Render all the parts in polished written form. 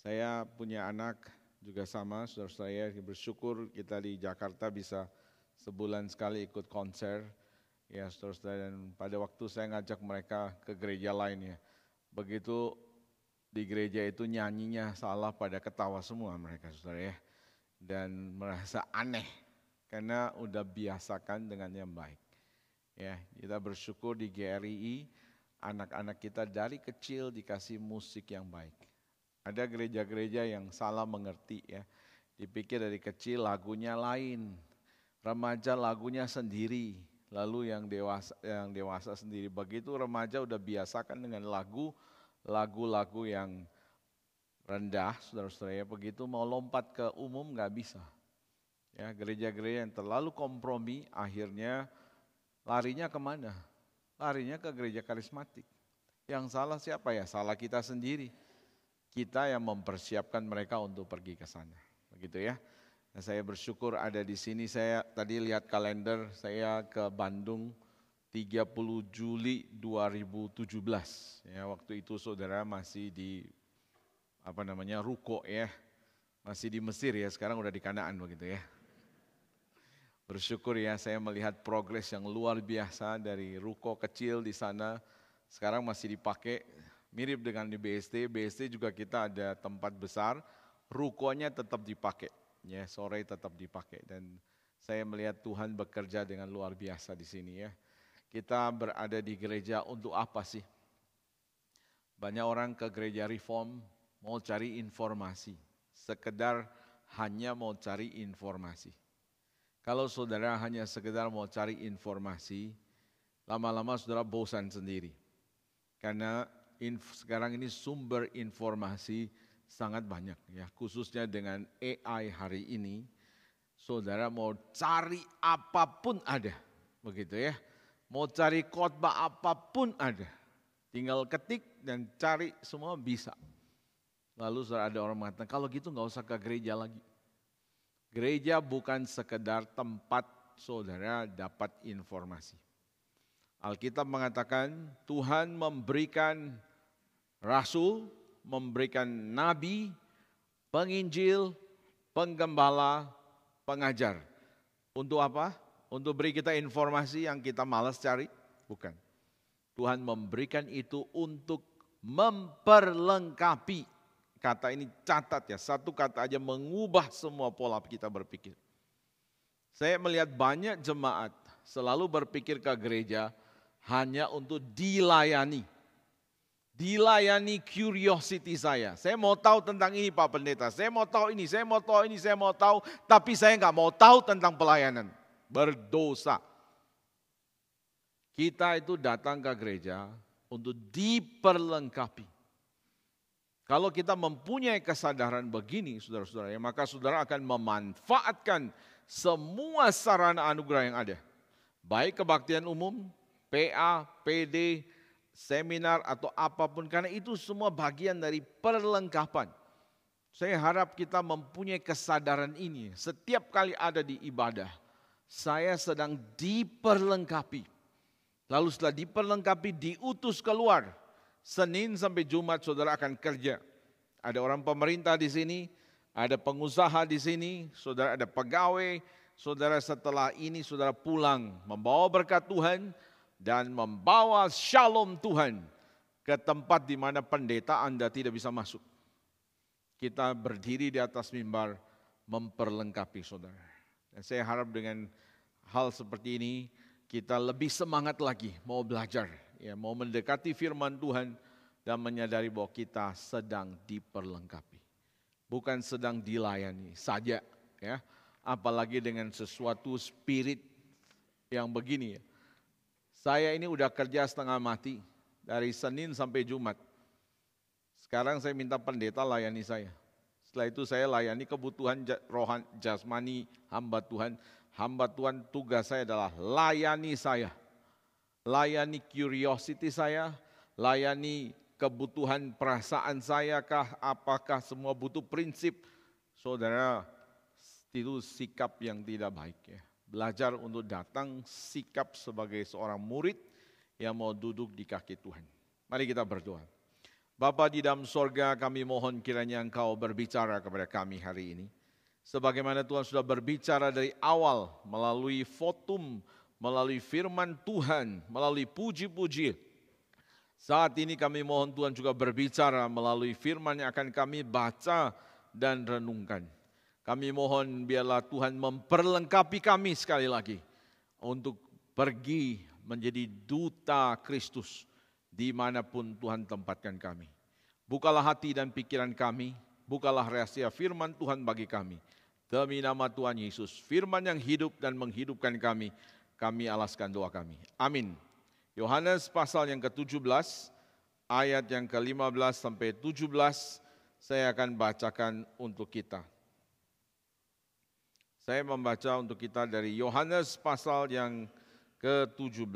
Saya punya anak juga sama, saudara-saudara, bersyukur kita di Jakarta bisa sebulan sekali ikut konser. Ya saudara-saudara, dan pada waktu saya ngajak mereka ke gereja lainnya, begitu di gereja itu nyanyinya salah, pada ketawa semua mereka, saudara ya. Dan merasa aneh, karena udah biasakan dengan yang baik. Ya, kita bersyukur di GRII, anak-anak kita dari kecil dikasih musik yang baik. Ada gereja-gereja yang salah mengerti ya, dipikir dari kecil lagunya lain, remaja lagunya sendiri, lalu yang dewasa sendiri. Begitu remaja udah biasakan dengan lagu-lagu yang rendah, saudara-saudara ya, begitu mau lompat ke umum nggak bisa. Ya, gereja-gereja yang terlalu kompromi akhirnya larinya kemana? Larinya ke gereja karismatik. Yang salah siapa ya? Salah kita sendiri. Kita yang mempersiapkan mereka untuk pergi ke sana. Begitu ya. Nah, saya bersyukur ada di sini. Saya tadi lihat kalender, saya ke Bandung 30 Juli 2017. Ya, waktu itu saudara masih di Ruko ya. Masih di Mesir ya, sekarang udah di Kanaan begitu ya. Bersyukur ya, saya melihat progres yang luar biasa dari ruko kecil di sana, sekarang masih dipakai, mirip dengan di BSD. BSD juga kita ada tempat besar, rukonya tetap dipakai, ya sore tetap dipakai. Dan saya melihat Tuhan bekerja dengan luar biasa di sini ya. Kita berada di gereja untuk apa sih? Banyak orang ke gereja reform mau cari informasi, sekedar hanya mau cari informasi. Kalau saudara hanya sekedar mau cari informasi, lama-lama saudara bosan sendiri. Karena sekarang ini sumber informasi sangat banyak ya, khususnya dengan AI hari ini, saudara mau cari apapun ada, begitu ya. Mau cari khotbah apapun ada, tinggal ketik dan cari semua bisa. Lalu saudara, ada orang mengatakan, kalau gitu nggak usah ke gereja lagi. Gereja bukan sekedar tempat saudara dapat informasi. Alkitab mengatakan Tuhan memberikan rasul, memberikan nabi, penginjil, penggembala, pengajar. Untuk apa? Untuk beri kita informasi yang kita malas cari? Bukan. Tuhan memberikan itu untuk memperlengkapi. Kata ini catat ya, satu kata aja mengubah semua pola kita berpikir. Saya melihat banyak jemaat selalu berpikir ke gereja hanya untuk dilayani. Dilayani curiosity saya. Saya mau tahu tentang ini Pak Pendeta, saya mau tahu ini, saya mau tahu ini, saya mau tahu. Tapi saya nggak mau tahu tentang pelayanan. Berdosa. Kita itu datang ke gereja untuk diperlengkapi. Kalau kita mempunyai kesadaran begini, saudara-saudara, ya, maka saudara akan memanfaatkan semua sarana anugerah yang ada. Baik kebaktian umum, PA, PD, seminar atau apapun. Karena itu semua bagian dari perlengkapan. Saya harap kita mempunyai kesadaran ini. Setiap kali ada di ibadah, saya sedang diperlengkapi. Lalu setelah diperlengkapi, diutus keluar. Senin sampai Jumat saudara akan kerja. Ada orang pemerintah di sini, ada pengusaha di sini, saudara ada pegawai, saudara setelah ini saudara pulang membawa berkat Tuhan dan membawa shalom Tuhan ke tempat di mana pendeta Anda tidak bisa masuk. Kita berdiri di atas mimbar memperlengkapi saudara. Dan saya harap dengan hal seperti ini kita lebih semangat lagi mau belajar. Ya, mau mendekati firman Tuhan dan menyadari bahwa kita sedang diperlengkapi. Bukan sedang dilayani saja. Ya, apalagi dengan sesuatu spirit yang begini. Ya. Saya ini udah kerja setengah mati dari Senin sampai Jumat. Sekarang saya minta pendeta layani saya. Setelah itu saya layani kebutuhan rohani, jasmani hamba Tuhan. Hamba Tuhan tugas saya adalah layani saya. Layani curiosity saya, layani kebutuhan perasaan saya kah, apakah semua butuh prinsip. Saudara, itu sikap yang tidak baik ya. Belajar untuk datang sikap sebagai seorang murid yang mau duduk di kaki Tuhan. Mari kita berdoa. Bapa di dalam sorga, kami mohon kiranya Engkau berbicara kepada kami hari ini. Sebagaimana Tuhan sudah berbicara dari awal melalui fotum, melalui firman Tuhan, melalui puji-puji. Saat ini kami mohon Tuhan juga berbicara melalui firman yang akan kami baca dan renungkan. Kami mohon biarlah Tuhan memperlengkapi kami sekali lagi untuk pergi menjadi duta Kristus dimanapun Tuhan tempatkan kami. Bukalah hati dan pikiran kami, bukalah rahasia firman Tuhan bagi kami. Demi nama Tuhan Yesus, firman yang hidup dan menghidupkan kami alaskan doa kami. Amin. Yohanes pasal yang ke-17, ayat yang ke-15 sampai 17, saya akan bacakan untuk kita. Saya membaca untuk kita dari Yohanes pasal yang ke-17.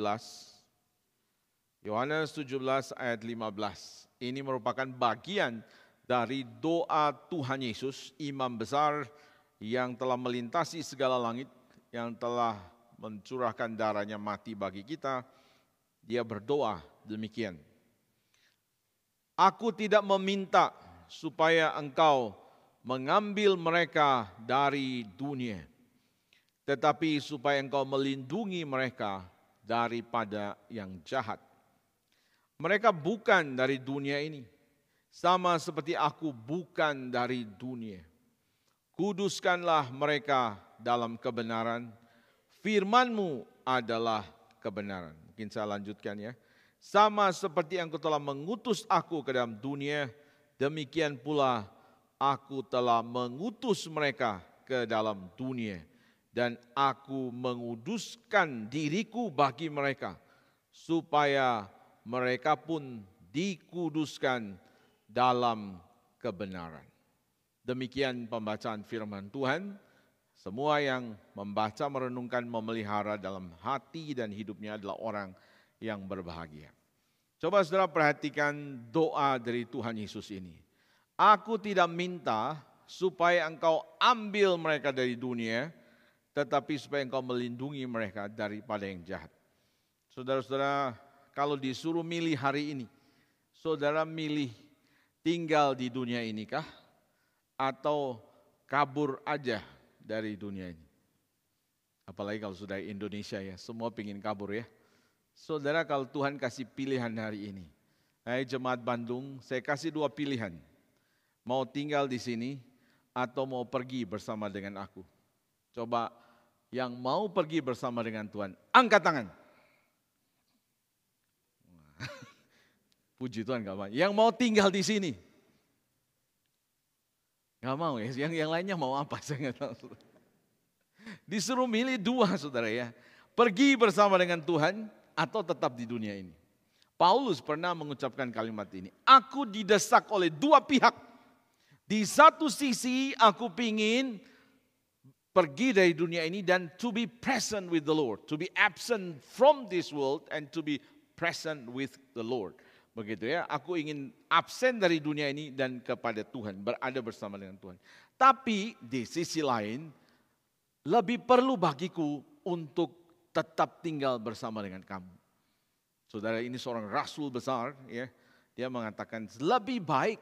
Yohanes 17 ayat 15. Ini merupakan bagian dari doa Tuhan Yesus, imam besar yang telah melintasi segala langit, yang telah mencurahkan darahnya mati bagi kita. Dia berdoa demikian. Aku tidak meminta supaya engkau mengambil mereka dari dunia, tetapi supaya engkau melindungi mereka daripada yang jahat. Mereka bukan dari dunia ini, sama seperti aku bukan dari dunia. Kuduskanlah mereka dalam kebenaran, firman-Mu adalah kebenaran. Mungkin saya lanjutkan ya. Sama seperti Engkau telah mengutus aku ke dalam dunia, demikian pula aku telah mengutus mereka ke dalam dunia, dan aku menguduskan diriku bagi mereka, supaya mereka pun dikuduskan dalam kebenaran. Demikian pembacaan firman Tuhan. Semua yang membaca, merenungkan, memelihara dalam hati dan hidupnya adalah orang yang berbahagia. Coba saudara perhatikan doa dari Tuhan Yesus ini. Aku tidak minta supaya engkau ambil mereka dari dunia, tetapi supaya engkau melindungi mereka daripada yang jahat. Saudara-saudara, kalau disuruh milih hari ini, saudara milih tinggal di dunia ini kah? Atau kabur aja dari dunia ini? Apalagi kalau sudah Indonesia ya, semua pingin kabur ya. Saudara, kalau Tuhan kasih pilihan hari ini, hai jemaat Bandung, saya kasih 2 pilihan. Mau tinggal di sini atau mau pergi bersama dengan aku. Coba yang mau pergi bersama dengan Tuhan, angkat tangan. Puji Tuhan, gak mau. Yang mau tinggal di sini, gak mau ya. Yang lainnya mau apa? Saya gak tahu. Disuruh milih 2 saudara ya. Pergi bersama dengan Tuhan atau tetap di dunia ini. Paulus pernah mengucapkan kalimat ini. Aku didesak oleh 2 pihak. Di satu sisi aku pingin pergi dari dunia ini dan to be present with the Lord. To be absent from this world and to be present with the Lord. Begitu ya, aku ingin absen dari dunia ini dan kepada Tuhan, berada bersama dengan Tuhan. Tapi di sisi lain, lebih perlu bagiku untuk tetap tinggal bersama dengan kamu. Saudara, ini seorang rasul besar, ya, dia mengatakan lebih baik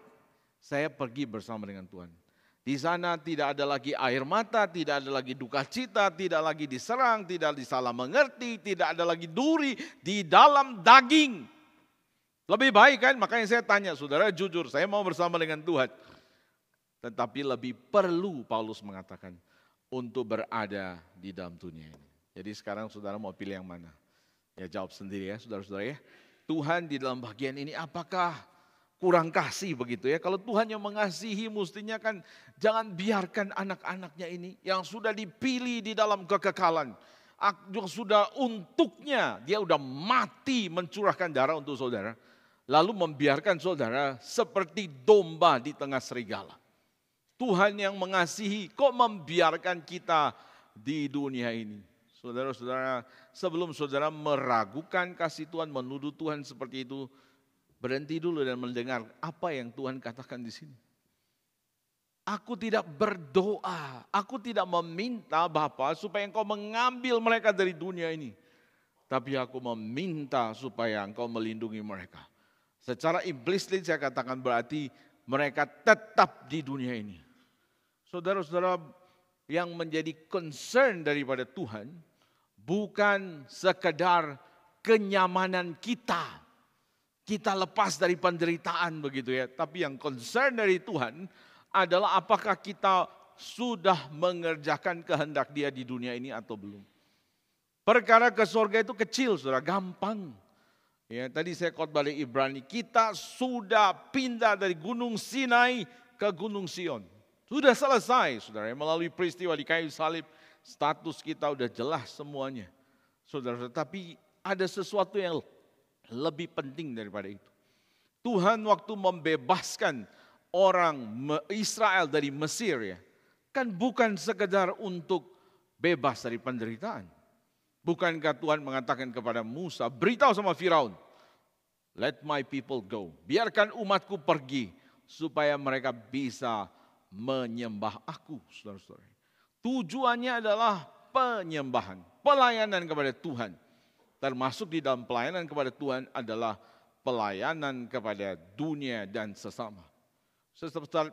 saya pergi bersama dengan Tuhan. Di sana tidak ada lagi air mata, tidak ada lagi duka cita, tidak lagi diserang, tidak disalah mengerti, tidak ada lagi duri di dalam daging. Lebih baik kan? Makanya saya tanya, saudara jujur, saya mau bersama dengan Tuhan. Tetapi lebih perlu, Paulus mengatakan, untuk berada di dalam dunia ini. Jadi sekarang saudara mau pilih yang mana? Ya jawab sendiri ya saudara-saudara ya. Tuhan di dalam bagian ini apakah kurang kasih begitu ya? Kalau Tuhan yang mengasihi mestinya kan jangan biarkan anak-anaknya ini yang sudah dipilih di dalam kekekalan. Yang sudah untuknya dia udah mati mencurahkan darah untuk saudara. Lalu membiarkan saudara seperti domba di tengah serigala. Tuhan yang mengasihi kok membiarkan kita di dunia ini. Saudara-saudara, sebelum saudara meragukan kasih Tuhan, menuduh Tuhan seperti itu, berhenti dulu dan mendengar apa yang Tuhan katakan di sini. Aku tidak berdoa, aku tidak meminta Bapa supaya engkau mengambil mereka dari dunia ini. Tapi aku meminta supaya engkau melindungi mereka. Secara implisит saya katakan berarti mereka tetap di dunia ini. Saudara-saudara, yang menjadi concern daripada Tuhan bukan sekedar kenyamanan kita. Kita lepas dari penderitaan begitu ya. Tapi yang concern dari Tuhan adalah apakah kita sudah mengerjakan kehendak Dia di dunia ini atau belum. Perkara ke surga itu kecil, saudara, gampang. Ya, tadi saya khotbah dari Ibrani, kita sudah pindah dari Gunung Sinai ke Gunung Sion. Sudah selesai, saudara. Melalui peristiwa di kayu salib, status kita sudah jelas semuanya. Saudara, tapi ada sesuatu yang lebih penting daripada itu. Tuhan waktu membebaskan orang Israel dari Mesir ya, kan bukan sekedar untuk bebas dari penderitaan. Bukankah Tuhan mengatakan kepada Musa, beritahu sama Firaun, let my people go. Biarkan umatku pergi supaya mereka bisa menyembah aku, saudara-saudara. Tujuannya adalah penyembahan, pelayanan kepada Tuhan. Termasuk di dalam pelayanan kepada Tuhan adalah pelayanan kepada dunia dan sesama.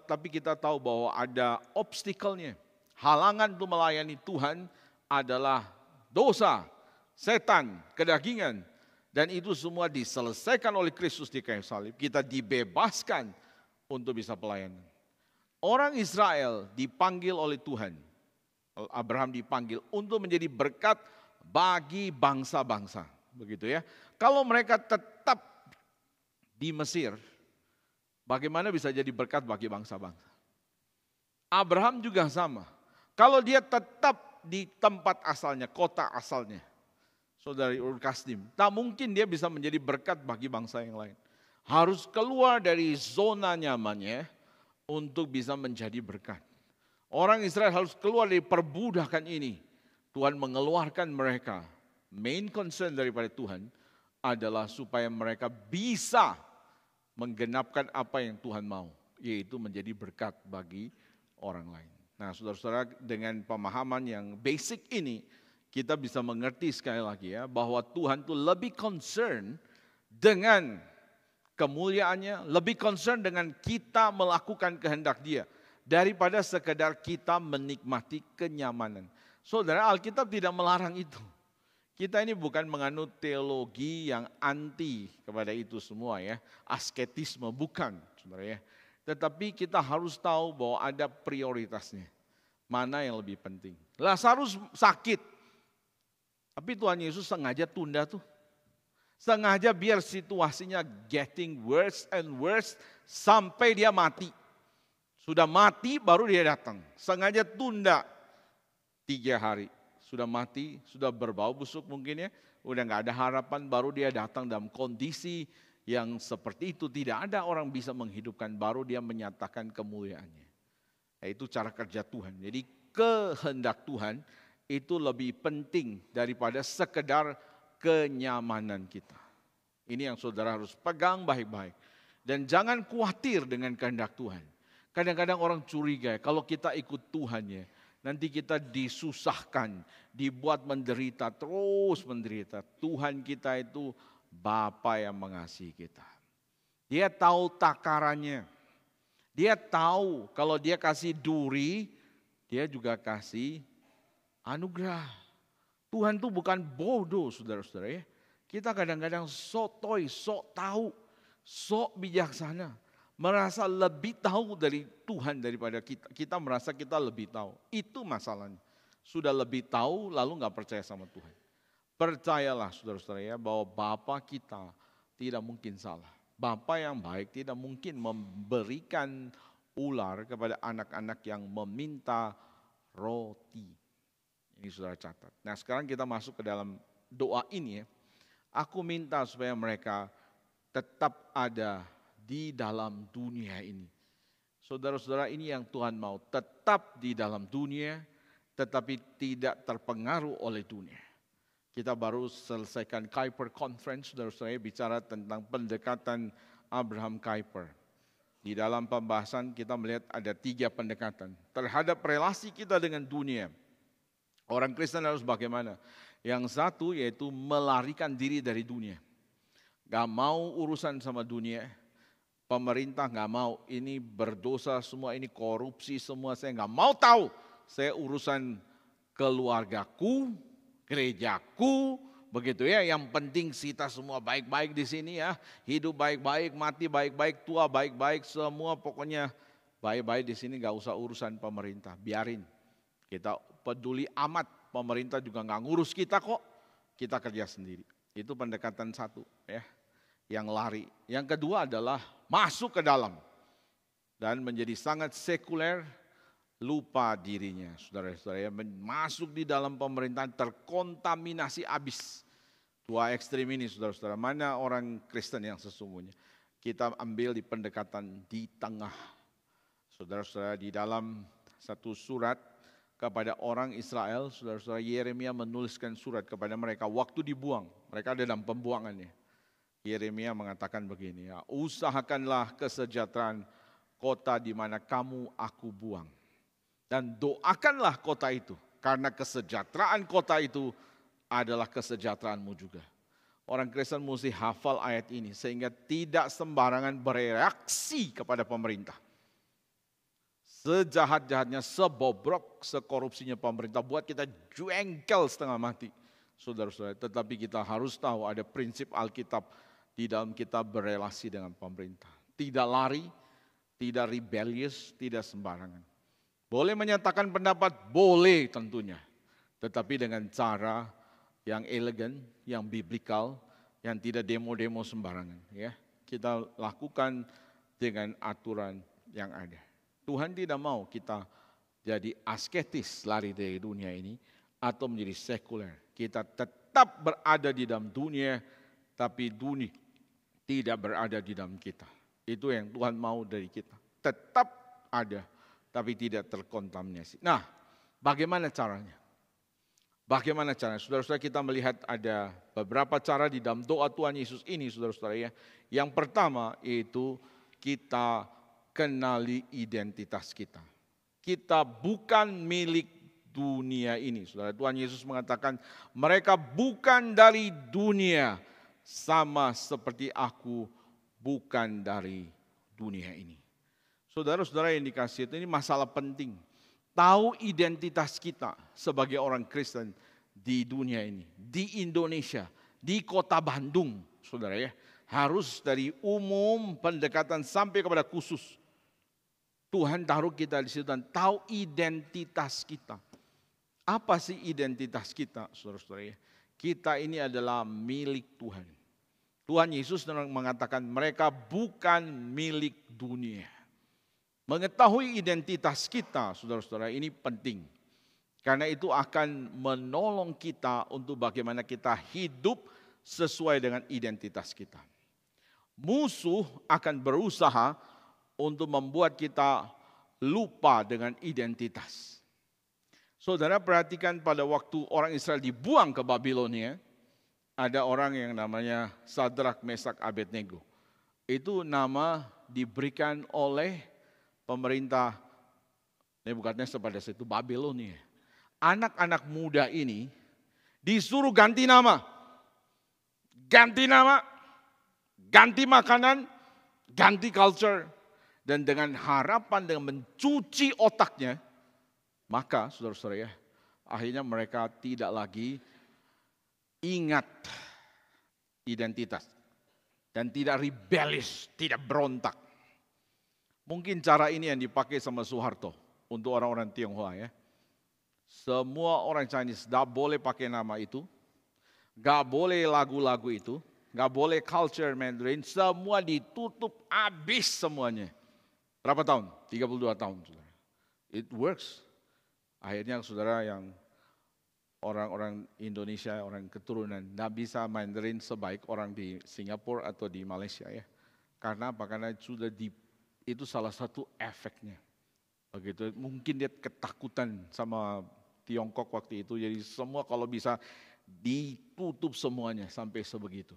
Tapi kita tahu bahwa ada obstacle-nya. Halangan untuk melayani Tuhan adalah dosa, setan, kedagingan. Dan itu semua diselesaikan oleh Kristus di kayu salib. Kita dibebaskan untuk bisa pelayanan. Orang Israel dipanggil oleh Tuhan. Abraham dipanggil untuk menjadi berkat bagi bangsa-bangsa. Begitu ya. Kalau mereka tetap di Mesir, bagaimana bisa jadi berkat bagi bangsa-bangsa? Abraham juga sama. Kalau dia tetap di tempat asalnya, kota asalnya, saudara Ur Kasdim, tak mungkin dia bisa menjadi berkat bagi bangsa yang lain. Harus keluar dari zona nyamannya untuk bisa menjadi berkat. Orang Israel harus keluar dari perbudakan ini. Tuhan mengeluarkan mereka. Main concern daripada Tuhan adalah supaya mereka bisa menggenapkan apa yang Tuhan mau, yaitu menjadi berkat bagi orang lain. Nah, saudara-saudara, dengan pemahaman yang basic ini, kita bisa mengerti sekali lagi ya, bahwa Tuhan itu lebih concern dengan kemuliaannya, lebih concern dengan kita melakukan kehendak Dia, daripada sekedar kita menikmati kenyamanan. Saudara, Alkitab tidak melarang itu. Kita ini bukan menganut teologi yang anti kepada itu semua ya, asketisme, bukan, saudara ya. Tetapi kita harus tahu bahwa ada prioritasnya. Mana yang lebih penting. Lazarus sakit. Tapi Tuhan Yesus sengaja tunda tuh. Sengaja biar situasinya getting worse and worse sampai dia mati. Sudah mati baru dia datang. Sengaja tunda 3 hari. Sudah mati, sudah berbau busuk mungkin ya. Udah gak ada harapan, baru dia datang dalam kondisi yang seperti itu. Tidak ada orang bisa menghidupkan, baru dia menyatakan kemuliaannya. Itu cara kerja Tuhan. Jadi kehendak Tuhan itu lebih penting daripada sekedar kenyamanan kita. Ini yang saudara harus pegang baik-baik. Dan jangan khawatir dengan kehendak Tuhan. Kadang-kadang orang curiga kalau kita ikut Tuhan ya, nanti kita disusahkan, dibuat menderita, terus menderita. Tuhan kita itu Bapa yang mengasihi kita. Dia tahu takarannya. Dia tahu kalau dia kasih duri, dia juga kasih anugerah. Tuhan itu bukan bodoh, saudara-saudara ya. Kita kadang-kadang sotoy, sok tahu, sok bijaksana. Merasa lebih tahu dari Tuhan daripada kita. Kita merasa kita lebih tahu. Itu masalahnya. Sudah lebih tahu lalu gak percaya sama Tuhan. Percayalah saudara-saudara ya, bahwa Bapa kita tidak mungkin salah. Bapa yang baik tidak mungkin memberikan ular kepada anak-anak yang meminta roti. Ini saudara catat. Nah sekarang kita masuk ke dalam doa ini ya. Aku minta supaya mereka tetap ada di dalam dunia ini. Saudara-saudara, ini yang Tuhan mau, tetap di dalam dunia tetapi tidak terpengaruh oleh dunia. Kita baru selesaikan Kuyper Conference, saudara-saudara, bicara tentang pendekatan Abraham Kuyper. Di dalam pembahasan kita melihat ada 3 pendekatan terhadap relasi kita dengan dunia. Orang Kristen harus bagaimana? Yang satu yaitu melarikan diri dari dunia. gak mau urusan sama dunia. Pemerintah gak mau, ini berdosa semua, ini korupsi semua, saya gak mau tahu. Saya urusan keluargaku, gerejaku, begitu ya. Yang penting kita semua baik-baik di sini ya. Hidup baik-baik, mati baik-baik, tua baik-baik, semua pokoknya baik-baik di sini, gak usah urusan pemerintah, biarin. Kita peduli amat, pemerintah juga gak ngurus kita kok, kita kerja sendiri. Itu pendekatan satu ya, yang lari. Yang kedua adalah masuk ke dalam dan menjadi sangat sekuler, lupa dirinya. Saudara-saudara, masuk di dalam pemerintahan terkontaminasi habis. Dua ekstrim ini saudara-saudara, mana orang Kristen yang sesungguhnya? Kita ambil di pendekatan di tengah. Saudara-saudara, di dalam satu surat kepada orang Israel, saudara-saudara, Yeremia menuliskan surat kepada mereka waktu dibuang. Mereka ada dalam pembuangannya. Yeremia mengatakan begini, ya, usahakanlah kesejahteraan kota di mana kamu aku buang. Dan doakanlah kota itu, karena kesejahteraan kota itu adalah kesejahteraanmu juga. Orang Kristen mesti hafal ayat ini, sehingga tidak sembarangan bereaksi kepada pemerintah. Sejahat-jahatnya, sebobrok, sekorupsinya pemerintah, buat kita jengkel setengah mati. Saudara-saudara, tetapi kita harus tahu ada prinsip Alkitab di dalam kita berelasi dengan pemerintah. Tidak lari, tidak rebellious, tidak sembarangan. Boleh menyatakan pendapat, boleh tentunya. Tetapi dengan cara yang elegan, yang biblikal, yang tidak demo-demo sembarangan. Ya, kita lakukan dengan aturan yang ada. Tuhan tidak mau kita jadi asketis, lari dari dunia ini, atau menjadi sekuler. Kita tetap berada di dalam dunia, tapi dunia tidak berada di dalam kita. Itu yang Tuhan mau dari kita. Tetap ada, tapi tidak terkontaminasi. Nah, bagaimana caranya? Bagaimana caranya? Saudara-saudara, kita melihat ada beberapa cara di dalam doa Tuhan Yesus ini, saudara-saudara ya. Yang pertama yaitu kita kenali identitas kita. Kita bukan milik dunia ini. Saudara, Tuhan Yesus mengatakan, mereka bukan dari dunia, sama seperti aku bukan dari dunia ini. Saudara-saudara yang dikasihi, ini masalah penting. Tahu identitas kita sebagai orang Kristen di dunia ini, di Indonesia, di kota Bandung, saudara ya. Harus dari umum pendekatan sampai kepada khusus. Tuhan taruh kita di situ dan tahu identitas kita. Apa sih identitas kita, saudara-saudara ya? Kita ini adalah milik Tuhan. Tuhan Yesus mengatakan mereka bukan milik dunia. Mengetahui identitas kita, saudara-saudara, ini penting. Karena itu akan menolong kita untuk bagaimana kita hidup sesuai dengan identitas kita. Musuh akan berusaha untuk membuat kita lupa dengan identitas. Saudara perhatikan pada waktu orang Israel dibuang ke Babilonia, ada orang yang namanya Sadrak, Mesak, Abednego. Itu nama diberikan oleh pemerintah Nebukadnezar pada saat itu Babilonia. Anak-anak muda ini disuruh ganti nama, ganti makanan, ganti culture. Dan dengan harapan dengan mencuci otaknya, maka saudara-saudara ya, akhirnya mereka tidak lagi ingat identitas. Dan tidak rebellious, tidak berontak. Mungkin cara ini yang dipakai sama Soeharto untuk orang-orang Tionghoa ya. Semua orang Chinese tidak boleh pakai nama itu, gak boleh lagu-lagu itu, gak boleh culture Mandarin, semua ditutup habis semuanya. Berapa tahun? 32 tahun. Saudara. It works. Akhirnya saudara yang orang-orang Indonesia, orang keturunan, tidak bisa Mandarin sebaik orang di Singapura atau di Malaysia ya. Karena apa? Karena sudah itu salah satu efeknya. Begitu, mungkin dia ketakutan sama Tiongkok waktu itu, jadi semua kalau bisa ditutup semuanya sampai sebegitu.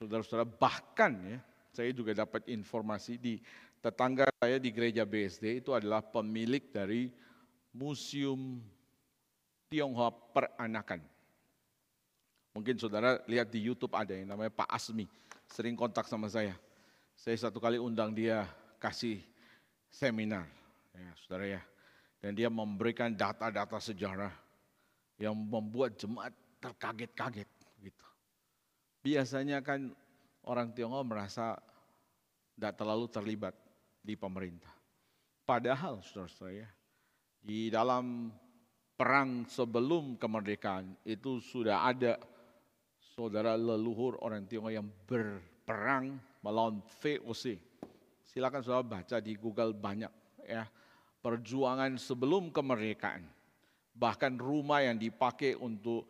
Saudara-saudara, bahkan ya, saya juga dapat informasi di tetangga saya di gereja BSD itu adalah pemilik dari Museum Tionghoa Peranakan. Mungkin saudara lihat di YouTube ada yang namanya Pak Asmi, sering kontak sama saya. Saya satu kali undang dia kasih seminar, ya saudara ya. Dan dia memberikan data-data sejarah yang membuat jemaat terkaget-kaget gitu. Biasanya kan orang Tionghoa merasa tidak terlalu terlibat di pemerintah. Padahal saudara-saudara ya, di dalam perang sebelum kemerdekaan itu sudah ada saudara leluhur orang Tionghoa yang berperang melawan VOC. Silakan saudara baca di Google banyak ya, perjuangan sebelum kemerdekaan. Bahkan rumah yang dipakai untuk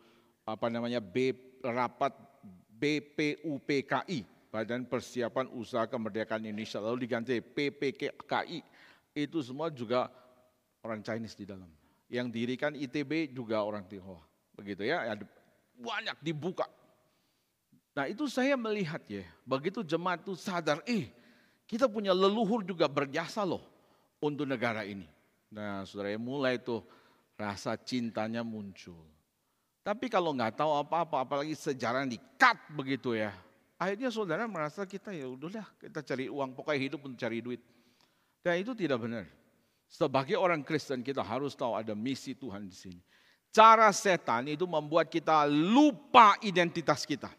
rapat BPUPKI, Badan Persiapan Usaha Kemerdekaan Indonesia, lalu diganti PPKI, itu semua juga orang Chinese di dalam. Yang dirikan ITB juga orang Tionghoa, begitu ya, ada banyak dibuka. Nah itu saya melihat ya, begitu jemaat itu sadar, kita punya leluhur juga berjasa loh untuk negara ini. Nah saudara, mulai tuh rasa cintanya muncul. Tapi kalau nggak tahu apa-apa, apalagi sejarah di-cut begitu ya, akhirnya saudara merasa kita ya udahlah, kita cari uang, pokoknya hidup untuk cari duit. Dan itu tidak benar. Sebagai orang Kristen kita harus tahu ada misi Tuhan di sini. Cara setan itu membuat kita lupa identitas kita.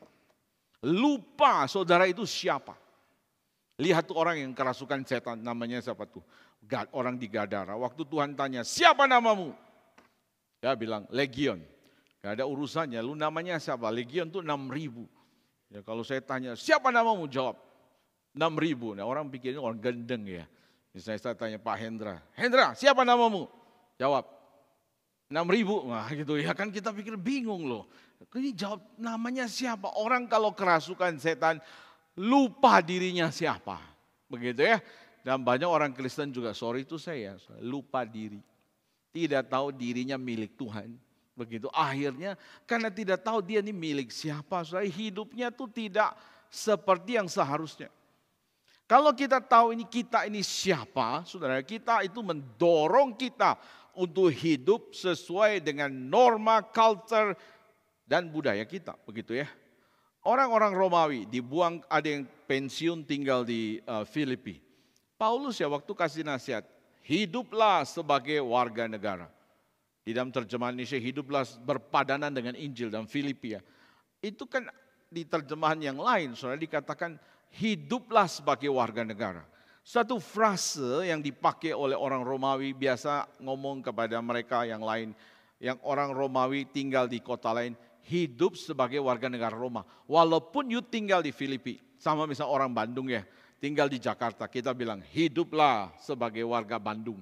Lupa saudara itu siapa. Lihat tuh orang yang kerasukan setan, namanya siapa tuh? Orang di Gadara. Waktu Tuhan tanya, siapa namamu? Dia bilang, Legion. Gak ada urusannya, lu namanya siapa? Legion tuh 6.000. Ya, kalau saya tanya, siapa namamu? Jawab, 6.000. Nah, orang pikirnya orang gendeng ya. Misalnya saya tanya Pak Hendra, Hendra siapa namamu? Jawab, 6.000. Nah gitu ya, kan kita pikir bingung loh. Ini jawab namanya siapa? Orang kalau kerasukan setan lupa dirinya siapa. Begitu ya. Dan banyak orang Kristen juga, sorry itu saya, lupa diri. Tidak tahu dirinya milik Tuhan. Begitu akhirnya karena tidak tahu dia ini milik siapa, hidupnya tuh tidak seperti yang seharusnya. Kalau kita tahu kita ini siapa, saudara, kita itu mendorong kita untuk hidup sesuai dengan norma, culture, dan budaya kita, begitu ya. Orang-orang Romawi dibuang, ada yang pensiun tinggal di Filipi. Paulus ya waktu kasih nasihat, hiduplah sebagai warga negara. Di dalam terjemahan Indonesia, hiduplah berpadanan dengan Injil dan Filipi ya. Itu kan di terjemahan yang lain, saudara, dikatakan hiduplah sebagai warga negara. Satu frase yang dipakai oleh orang Romawi biasa ngomong kepada mereka yang lain, yang orang Romawi tinggal di kota lain, hidup sebagai warga negara Roma. Walaupun you tinggal di Filipi, sama misal orang Bandung ya, tinggal di Jakarta, kita bilang hiduplah sebagai warga Bandung.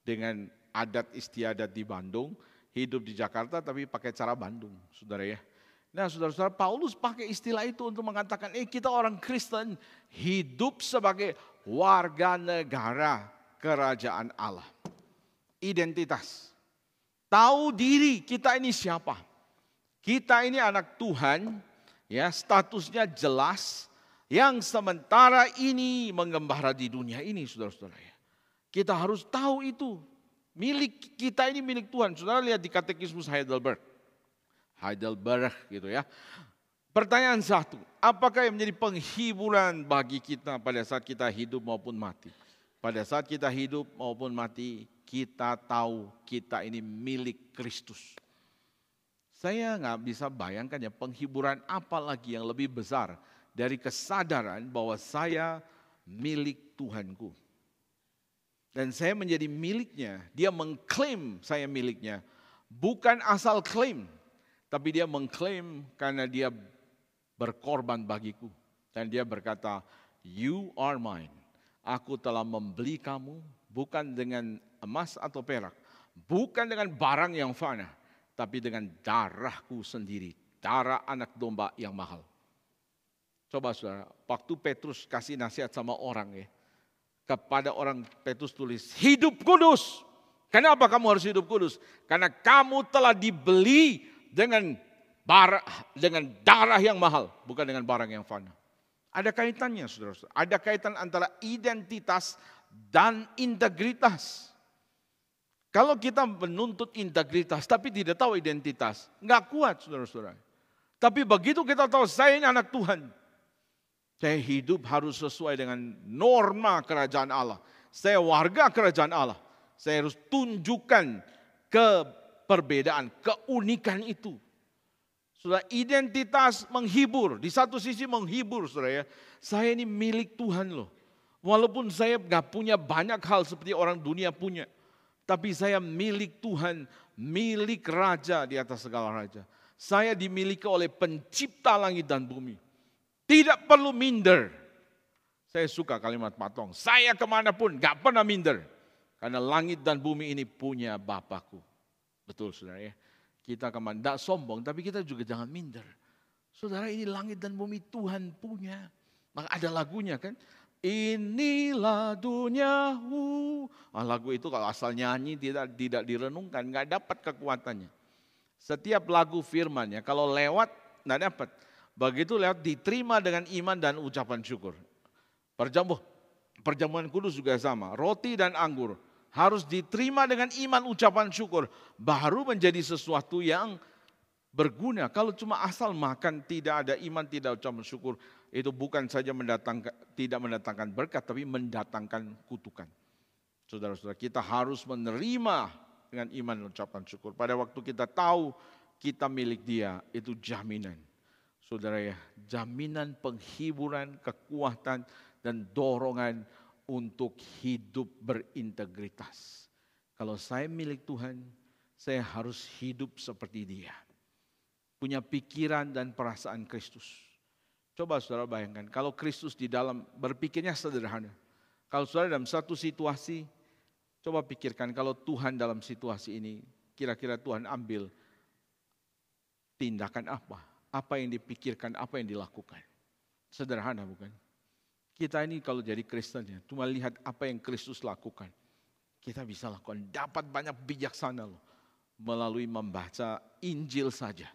Dengan adat istiadat di Bandung, hidup di Jakarta tapi pakai cara Bandung, saudara ya. Nah saudara-saudara, Paulus pakai istilah itu untuk mengatakan, kita orang Kristen hidup sebagai warga negara kerajaan Allah. Identitas. Tahu diri kita ini siapa. Kita ini anak Tuhan, ya statusnya jelas, yang sementara ini mengembara di dunia ini, saudara-saudara ya. Kita harus tahu itu. Milik kita ini milik Tuhan. Saudara lihat di Katekismus Heidelberg gitu ya. Pertanyaan 1, apakah yang menjadi penghiburan bagi kita pada saat kita hidup maupun mati? Pada saat kita hidup maupun mati, kita tahu kita ini milik Kristus. Saya nggak bisa bayangkan ya penghiburan apa lagi yang lebih besar dari kesadaran bahwa saya milik Tuhanku. Dan saya menjadi miliknya, dia mengklaim saya miliknya. Bukan asal klaim, tapi dia mengklaim karena dia berkorban bagiku. Dan dia berkata, you are mine. Aku telah membeli kamu bukan dengan emas atau perak. Bukan dengan barang yang fana, tapi dengan darahku sendiri. Darah anak domba yang mahal. Coba saudara, waktu Petrus kasih nasihat sama orang ya. Kepada orang Petrus tulis, hidup kudus. Kenapa kamu harus hidup kudus? Karena kamu telah dibeli dengan darah yang mahal, bukan dengan barang yang fana. Ada kaitannya, saudara-saudara. Ada kaitan antara identitas dan integritas. Kalau kita menuntut integritas tapi tidak tahu identitas, nggak kuat, saudara-saudara. Tapi begitu kita tahu saya ini anak Tuhan, saya hidup harus sesuai dengan norma kerajaan Allah. Saya warga kerajaan Allah. Saya harus tunjukkan keperbedaan, keunikan itu. Saudara, identitas menghibur. Di satu sisi menghibur, saudara ya. Saya ini milik Tuhan loh. Walaupun saya gak punya banyak hal seperti orang dunia punya. Tapi saya milik Tuhan, milik Raja di atas segala raja. Saya dimiliki oleh pencipta langit dan bumi. Tidak perlu minder. Saya suka kalimat Pak Tong. Saya kemanapun gak pernah minder. Karena langit dan bumi ini punya Bapakku. Betul saudara ya. Kita tidak sombong, tapi kita juga jangan minder. Saudara, ini langit dan bumi Tuhan punya. Maka ada lagunya kan. Inilah duniaku. Lagu itu kalau asal nyanyi tidak direnungkan, nggak dapat kekuatannya. Setiap lagu firman-Nya kalau lewat nggak dapat. Begitu lewat diterima dengan iman dan ucapan syukur. Perjamuan kudus juga sama. Roti dan anggur harus diterima dengan iman ucapan syukur. Baru menjadi sesuatu yang berguna. Kalau cuma asal makan tidak ada iman, tidak ucapan syukur. Itu bukan saja tidak mendatangkan berkat, tapi mendatangkan kutukan. Saudara-saudara, kita harus menerima dengan iman dan ucapan syukur. Pada waktu kita tahu kita milik Dia, itu jaminan. Saudara ya, jaminan penghiburan, kekuatan, dan dorongan untuk hidup berintegritas. Kalau saya milik Tuhan, saya harus hidup seperti Dia. Punya pikiran dan perasaan Kristus. Coba saudara bayangkan, kalau Kristus di dalam berpikirnya sederhana. Kalau saudara dalam satu situasi, coba pikirkan kalau Tuhan dalam situasi ini, kira-kira Tuhan ambil tindakan apa? Apa yang dipikirkan, apa yang dilakukan? Sederhana bukan? Kita ini kalau jadi Kristen ya, cuma lihat apa yang Kristus lakukan. Kita bisa lakukan, dapat banyak bijaksana loh. Melalui membaca Injil saja.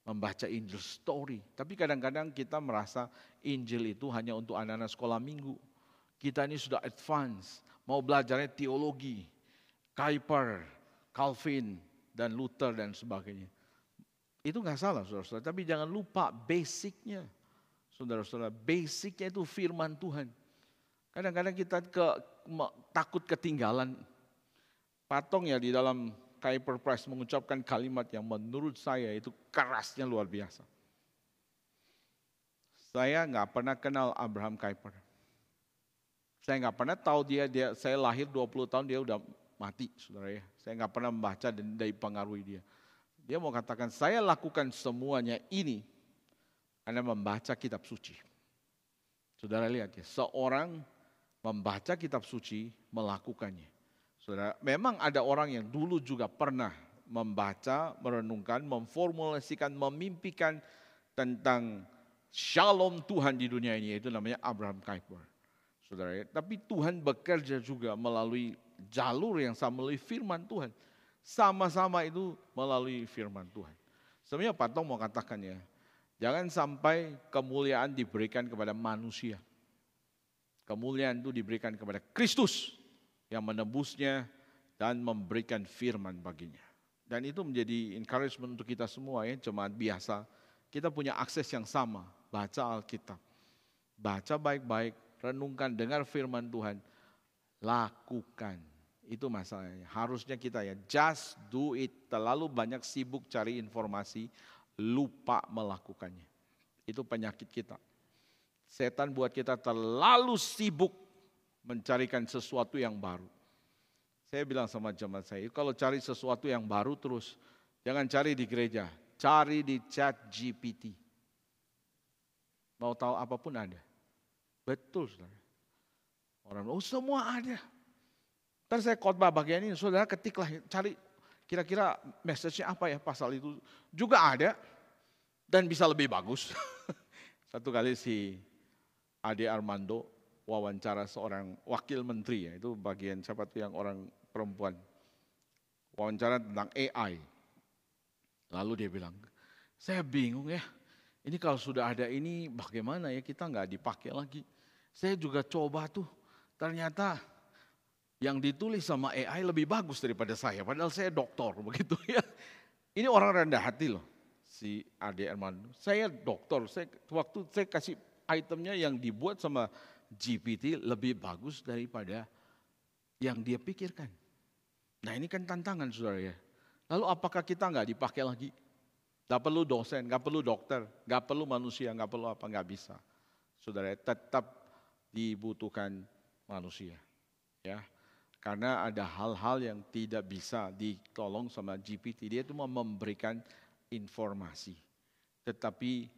Membaca Injil story. Tapi kadang-kadang kita merasa Injil itu hanya untuk anak-anak sekolah minggu. Kita ini sudah advance, mau belajarnya teologi, Kuyper, Calvin, dan Luther dan sebagainya. Itu gak salah saudara-saudara, tapi jangan lupa basicnya. Saudara-saudara, basicnya itu firman Tuhan. Kadang-kadang kita takut ketinggalan. Patong ya di dalam Kuyper Prize mengucapkan kalimat yang menurut saya itu kerasnya luar biasa. Saya gak pernah kenal Abraham Kuyper. Saya gak pernah tahu saya lahir 20 tahun dia udah mati, saudara ya. Saya gak pernah membaca dan dipengaruhi dia. Dia mau katakan saya lakukan semuanya ini karena membaca kitab suci. Saudara lihat ya, seorang membaca kitab suci melakukannya. Saudara, memang ada orang yang dulu juga pernah membaca, merenungkan, memformulasikan, memimpikan tentang shalom Tuhan di dunia ini, yaitu namanya Abraham Kuyper. Saudara, ya, tapi Tuhan bekerja juga melalui jalur yang sama, melalui firman Tuhan. Sama-sama itu melalui firman Tuhan. Sebenarnya Pak Tong mau katakan ya, jangan sampai kemuliaan diberikan kepada manusia. Kemuliaan itu diberikan kepada Kristus yang menebusnya dan memberikan firman baginya. Dan itu menjadi encouragement untuk kita semua ya, jemaat biasa. Kita punya akses yang sama, baca Alkitab. Baca baik-baik, renungkan, dengar firman Tuhan, lakukan. Itu masalahnya. Harusnya kita ya, just do it. Terlalu banyak sibuk cari informasi, lupa melakukannya. Itu penyakit kita. Setan buat kita terlalu sibuk mencarikan sesuatu yang baru. Saya bilang sama jemaat saya, kalau cari sesuatu yang baru terus, jangan cari di gereja, cari di ChatGPT. Mau tahu apapun ada. Betul saudara. Orang semua ada. Ntar saya khotbah bagian ini, saudara ketiklah, cari kira-kira message-nya apa ya pasal itu. Juga ada dan bisa lebih bagus. Satu kali si Ade Armando wawancara seorang wakil menteri, ya itu bagian siapa tuh yang orang perempuan. Wawancara tentang AI. Lalu dia bilang, saya bingung ya, ini kalau sudah ada ini bagaimana ya, kita nggak dipakai lagi. Saya juga coba tuh, ternyata yang ditulis sama AI lebih bagus daripada saya, padahal saya doktor begitu ya. Ini orang rendah hati loh. si Ade Armando, saya dokter, waktu saya kasih itemnya yang dibuat sama GPT lebih bagus daripada yang dia pikirkan. Nah ini kan tantangan saudara ya. Lalu apakah kita nggak dipakai lagi? Nggak perlu dosen, nggak perlu dokter, nggak perlu manusia, nggak perlu apa, nggak bisa. Saudara tetap dibutuhkan manusia. Ya, karena ada hal-hal yang tidak bisa ditolong sama GPT. Dia cuma memberikan informasi. Tetapi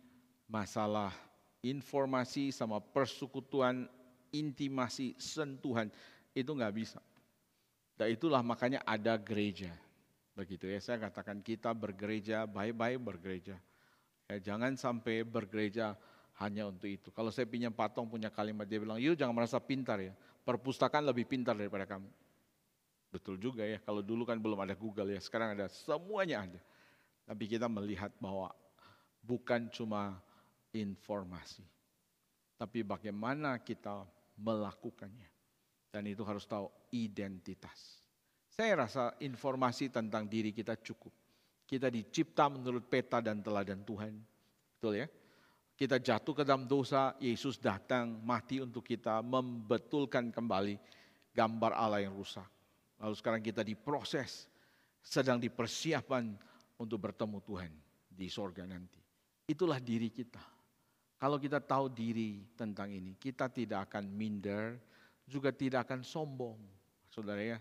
masalah informasi sama persekutuan, intimasi, sentuhan itu nggak bisa. Dan itulah makanya ada gereja. Begitu ya, saya katakan kita bergereja, baik-baik bergereja. Ya, jangan sampai bergereja hanya untuk itu. Kalau saya pinjam Patong punya kalimat, dia bilang, yuk jangan merasa pintar ya. Perpustakaan lebih pintar daripada kamu. Betul juga ya, kalau dulu kan belum ada Google ya, sekarang ada, semuanya ada. Tapi kita melihat bahwa bukan cuma informasi, tapi bagaimana kita melakukannya. Dan itu harus tahu identitas. Saya rasa informasi tentang diri kita cukup. Kita dicipta menurut peta dan teladan Tuhan. Betul ya? Kita jatuh ke dalam dosa, Yesus datang mati untuk kita membetulkan kembali gambar Allah yang rusak. Lalu sekarang kita diproses, sedang dipersiapkan untuk bertemu Tuhan di sorga nanti. Itulah diri kita. Kalau kita tahu diri tentang ini, kita tidak akan minder, juga tidak akan sombong. Saudara ya,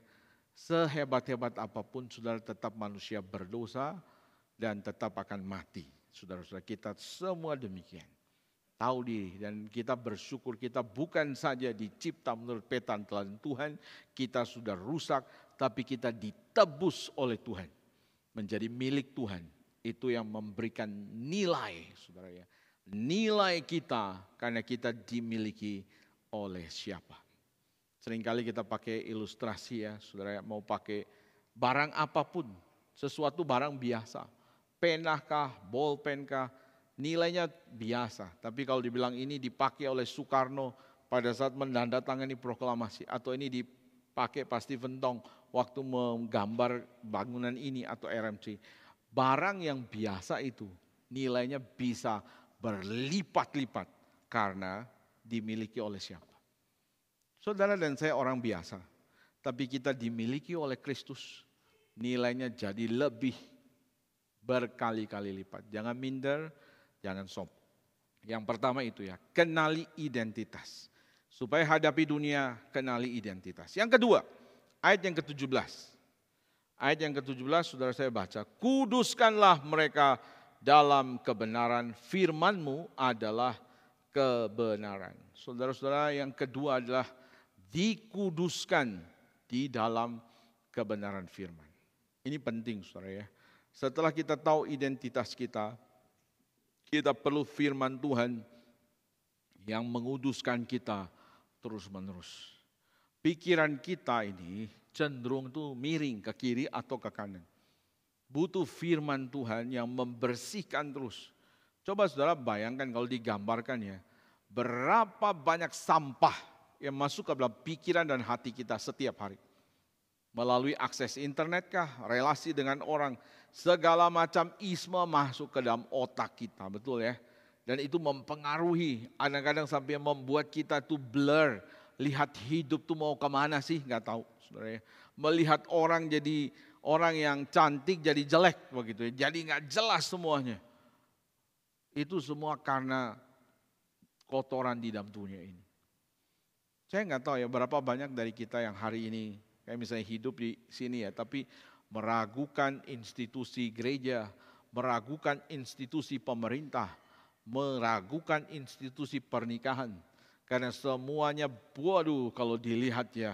sehebat-hebat apapun saudara tetap manusia berdosa dan tetap akan mati. Saudara-saudara kita semua demikian. Tahu diri dan kita bersyukur kita bukan saja dicipta menurut peta teladan Tuhan, kita sudah rusak tapi kita ditebus oleh Tuhan. Menjadi milik Tuhan. Itu yang memberikan nilai, saudara ya. Nilai kita karena kita dimiliki oleh siapa. Seringkali kita pakai ilustrasi ya, saudara ya, mau pakai barang apapun, sesuatu barang biasa. Pena kah, bolpen kah, nilainya biasa. Tapi kalau dibilang ini dipakai oleh Soekarno pada saat menandatangani proklamasi, atau ini dipakai Pak Stephen Tong waktu menggambar bangunan ini atau RMC. Barang yang biasa itu nilainya bisa berlipat-lipat karena dimiliki oleh siapa. Saudara dan saya orang biasa, tapi kita dimiliki oleh Kristus, nilainya jadi lebih berkali-kali lipat. Jangan minder, jangan sombong. Yang pertama itu ya, kenali identitas. Supaya hadapi dunia, kenali identitas. Yang kedua, ayat yang ke-17. Ayat yang ke-17 saudara saya baca, kuduskanlah mereka dalam kebenaran, firman-Mu adalah kebenaran. Saudara-saudara, yang kedua adalah dikuduskan di dalam kebenaran firman. Ini penting saudara ya. Setelah kita tahu identitas kita, kita perlu firman Tuhan yang menguduskan kita terus-menerus. Pikiran kita ini cenderung tuh miring ke kiri atau ke kanan. Butuh firman Tuhan yang membersihkan terus. Coba saudara bayangkan kalau digambarkan ya, berapa banyak sampah yang masuk ke dalam pikiran dan hati kita setiap hari. Melalui akses internet kah, relasi dengan orang, segala macam isme masuk ke dalam otak kita, betul ya. Dan itu mempengaruhi, kadang-kadang sampai membuat kita tuh blur. Lihat hidup tuh mau kemana sih, nggak tahu. Saudara ya. Melihat orang jadi orang yang cantik jadi jelek begitu ya. Jadi nggak jelas semuanya. Itu semua karena kotoran di dalam dunia ini. Saya nggak tahu ya berapa banyak dari kita yang hari ini kayak misalnya hidup di sini ya, tapi meragukan institusi gereja, meragukan institusi pemerintah, meragukan institusi pernikahan. Karena semuanya, waduh kalau dilihat ya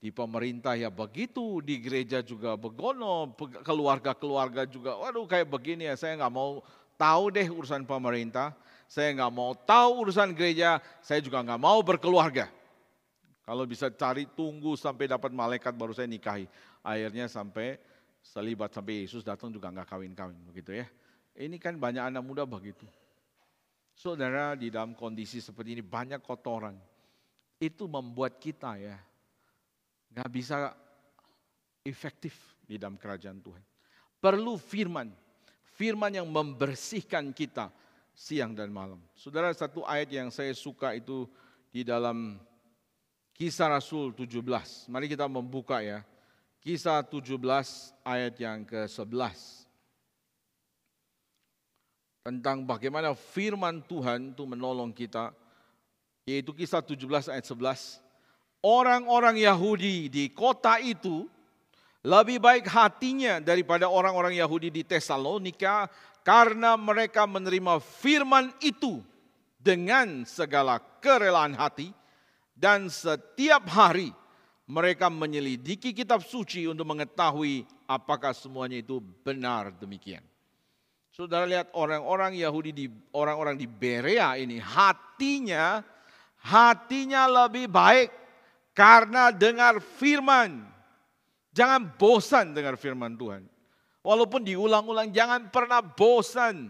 di pemerintah ya begitu, di gereja juga begono, keluarga-keluarga juga, waduh kayak begini ya, saya nggak mau tahu deh urusan pemerintah, saya nggak mau tahu urusan gereja, saya juga nggak mau berkeluarga. Kalau bisa cari tunggu sampai dapat malaikat baru saya nikahi. Akhirnya sampai selibat sampai Yesus datang juga nggak kawin-kawin begitu ya. Ini kan banyak anak muda begitu. Saudara di dalam kondisi seperti ini banyak kotoran. Itu membuat kita ya nggak bisa efektif di dalam kerajaan Tuhan. Perlu firman. Firman yang membersihkan kita siang dan malam. Saudara, satu ayat yang saya suka itu di dalam Kisah Rasul 17. Mari kita membuka ya. Kisah 17 ayat yang ke-11. Tentang bagaimana firman Tuhan itu menolong kita. Yaitu Kisah 17 ayat 11. Orang-orang Yahudi di kota itu lebih baik hatinya daripada orang-orang Yahudi di Tesalonika karena mereka menerima firman itu dengan segala kerelaan hati dan setiap hari mereka menyelidiki kitab suci untuk mengetahui apakah semuanya itu benar demikian. Saudara lihat orang-orang Yahudi orang-orang di Berea ini hatinya lebih baik karena dengar firman. Jangan bosan dengar firman Tuhan. Walaupun diulang-ulang, jangan pernah bosan.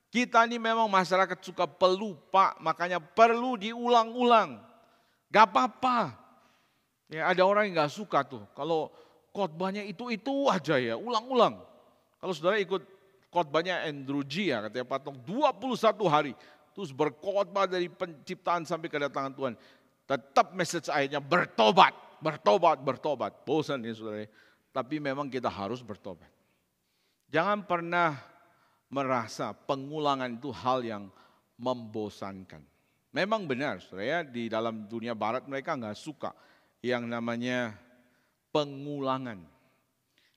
Kita ini memang masyarakat suka pelupa, makanya perlu diulang-ulang. Gak apa-apa. Ya, ada orang yang gak suka tuh. Kalau khotbahnya itu aja ya, ulang-ulang. Kalau saudara ikut khotbahnya Andrew G ya, katanya patung 21 hari. Terus berkhotbah dari penciptaan sampai kedatangan Tuhan. Tetap message ayatnya bertobat. Bosan ya saudara. Tapi memang kita harus bertobat. Jangan pernah merasa pengulangan itu hal yang membosankan. Memang benar saudara ya, di dalam dunia barat mereka nggak suka yang namanya pengulangan.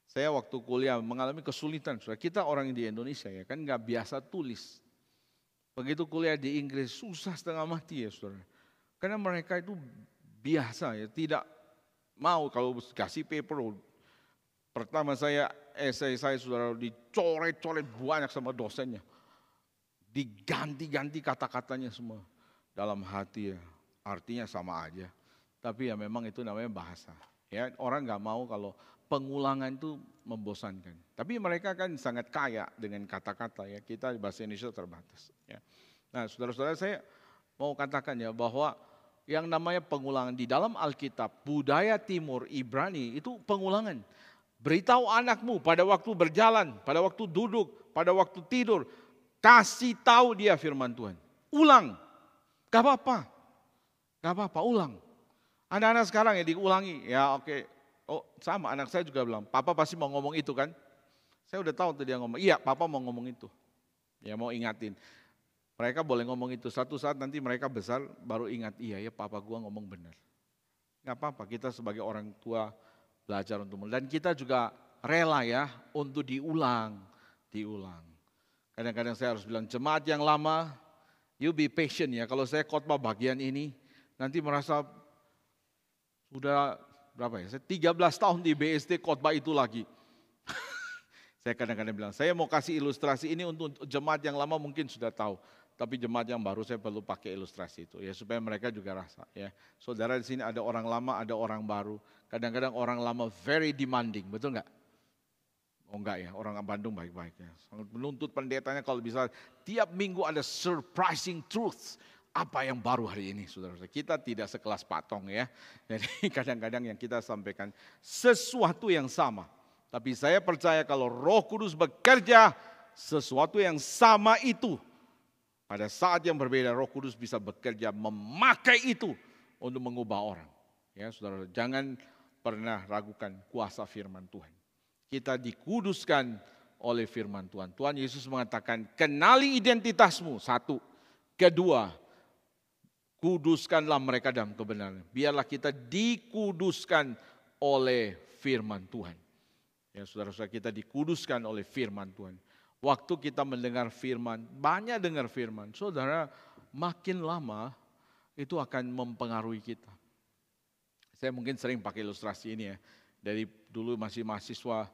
Saya waktu kuliah mengalami kesulitan. Saudara. Kita orang di Indonesia ya kan nggak biasa tulis. Begitu kuliah di Inggris susah setengah mati ya saudara. Karena mereka itu biasa ya, tidak mau kalau kasih paper. Pertama essay saya saudara dicoret-coret banyak sama dosennya. Diganti-ganti kata-katanya semua. Dalam hati ya, artinya sama aja. Tapi ya memang itu namanya bahasa. Ya, orang nggak mau kalau pengulangan itu membosankan. Tapi mereka kan sangat kaya dengan kata-kata ya. Kita di bahasa Indonesia terbatas. Ya. Nah saudara-saudara saya mau katakan ya bahwa yang namanya pengulangan di dalam Alkitab, budaya Timur, Ibrani itu pengulangan. Beritahu anakmu pada waktu berjalan, pada waktu duduk, pada waktu tidur. Kasih tahu dia firman Tuhan. Ulang. Gak apa-apa, ulang. Anak-anak sekarang ya diulangi. Ya oke. Oh sama anak saya juga bilang, papa pasti mau ngomong itu kan. Saya udah tahu tuh dia ngomong, iya papa mau ngomong itu. Ya mau ingatin. Mereka boleh ngomong itu, satu saat nanti mereka besar baru ingat, iya ya papa gua ngomong benar. Gak apa-apa, kita sebagai orang tua belajar untuk dan kita juga rela ya untuk diulang. Kadang-kadang saya harus bilang jemaat yang lama, you be patient ya. Kalau saya khotbah bagian ini, nanti merasa sudah berapa ya, saya 13 tahun di BSD khotbah itu lagi. Saya kadang-kadang bilang, saya mau kasih ilustrasi ini untuk jemaat yang lama mungkin sudah tahu. Tapi jemaat yang baru saya perlu pakai ilustrasi itu ya supaya mereka juga rasa ya. Saudara di sini ada orang lama, ada orang baru. Kadang-kadang orang lama very demanding, betul nggak? Oh enggak ya, orang Bandung baik-baik ya. Sangat menuntut pendetanya kalau bisa tiap minggu ada surprising truths. Apa yang baru hari ini saudara? Kita tidak sekelas patong ya. Jadi kadang-kadang yang kita sampaikan sesuatu yang sama. Tapi saya percaya kalau Roh Kudus bekerja sesuatu yang sama itu. Pada saat yang berbeda Roh Kudus bisa bekerja memakai itu untuk mengubah orang. Ya, saudara, jangan pernah ragukan kuasa firman Tuhan. Kita dikuduskan oleh firman Tuhan. Tuhan Yesus mengatakan, kenali identitasmu, satu. Kedua, kuduskanlah mereka dalam kebenaran. Biarlah kita dikuduskan oleh firman Tuhan. Ya, saudara-saudara, kita dikuduskan oleh firman Tuhan. Waktu kita mendengar firman, banyak dengar firman, saudara makin lama itu akan mempengaruhi kita. Saya mungkin sering pakai ilustrasi ini ya. Dari dulu masih mahasiswa,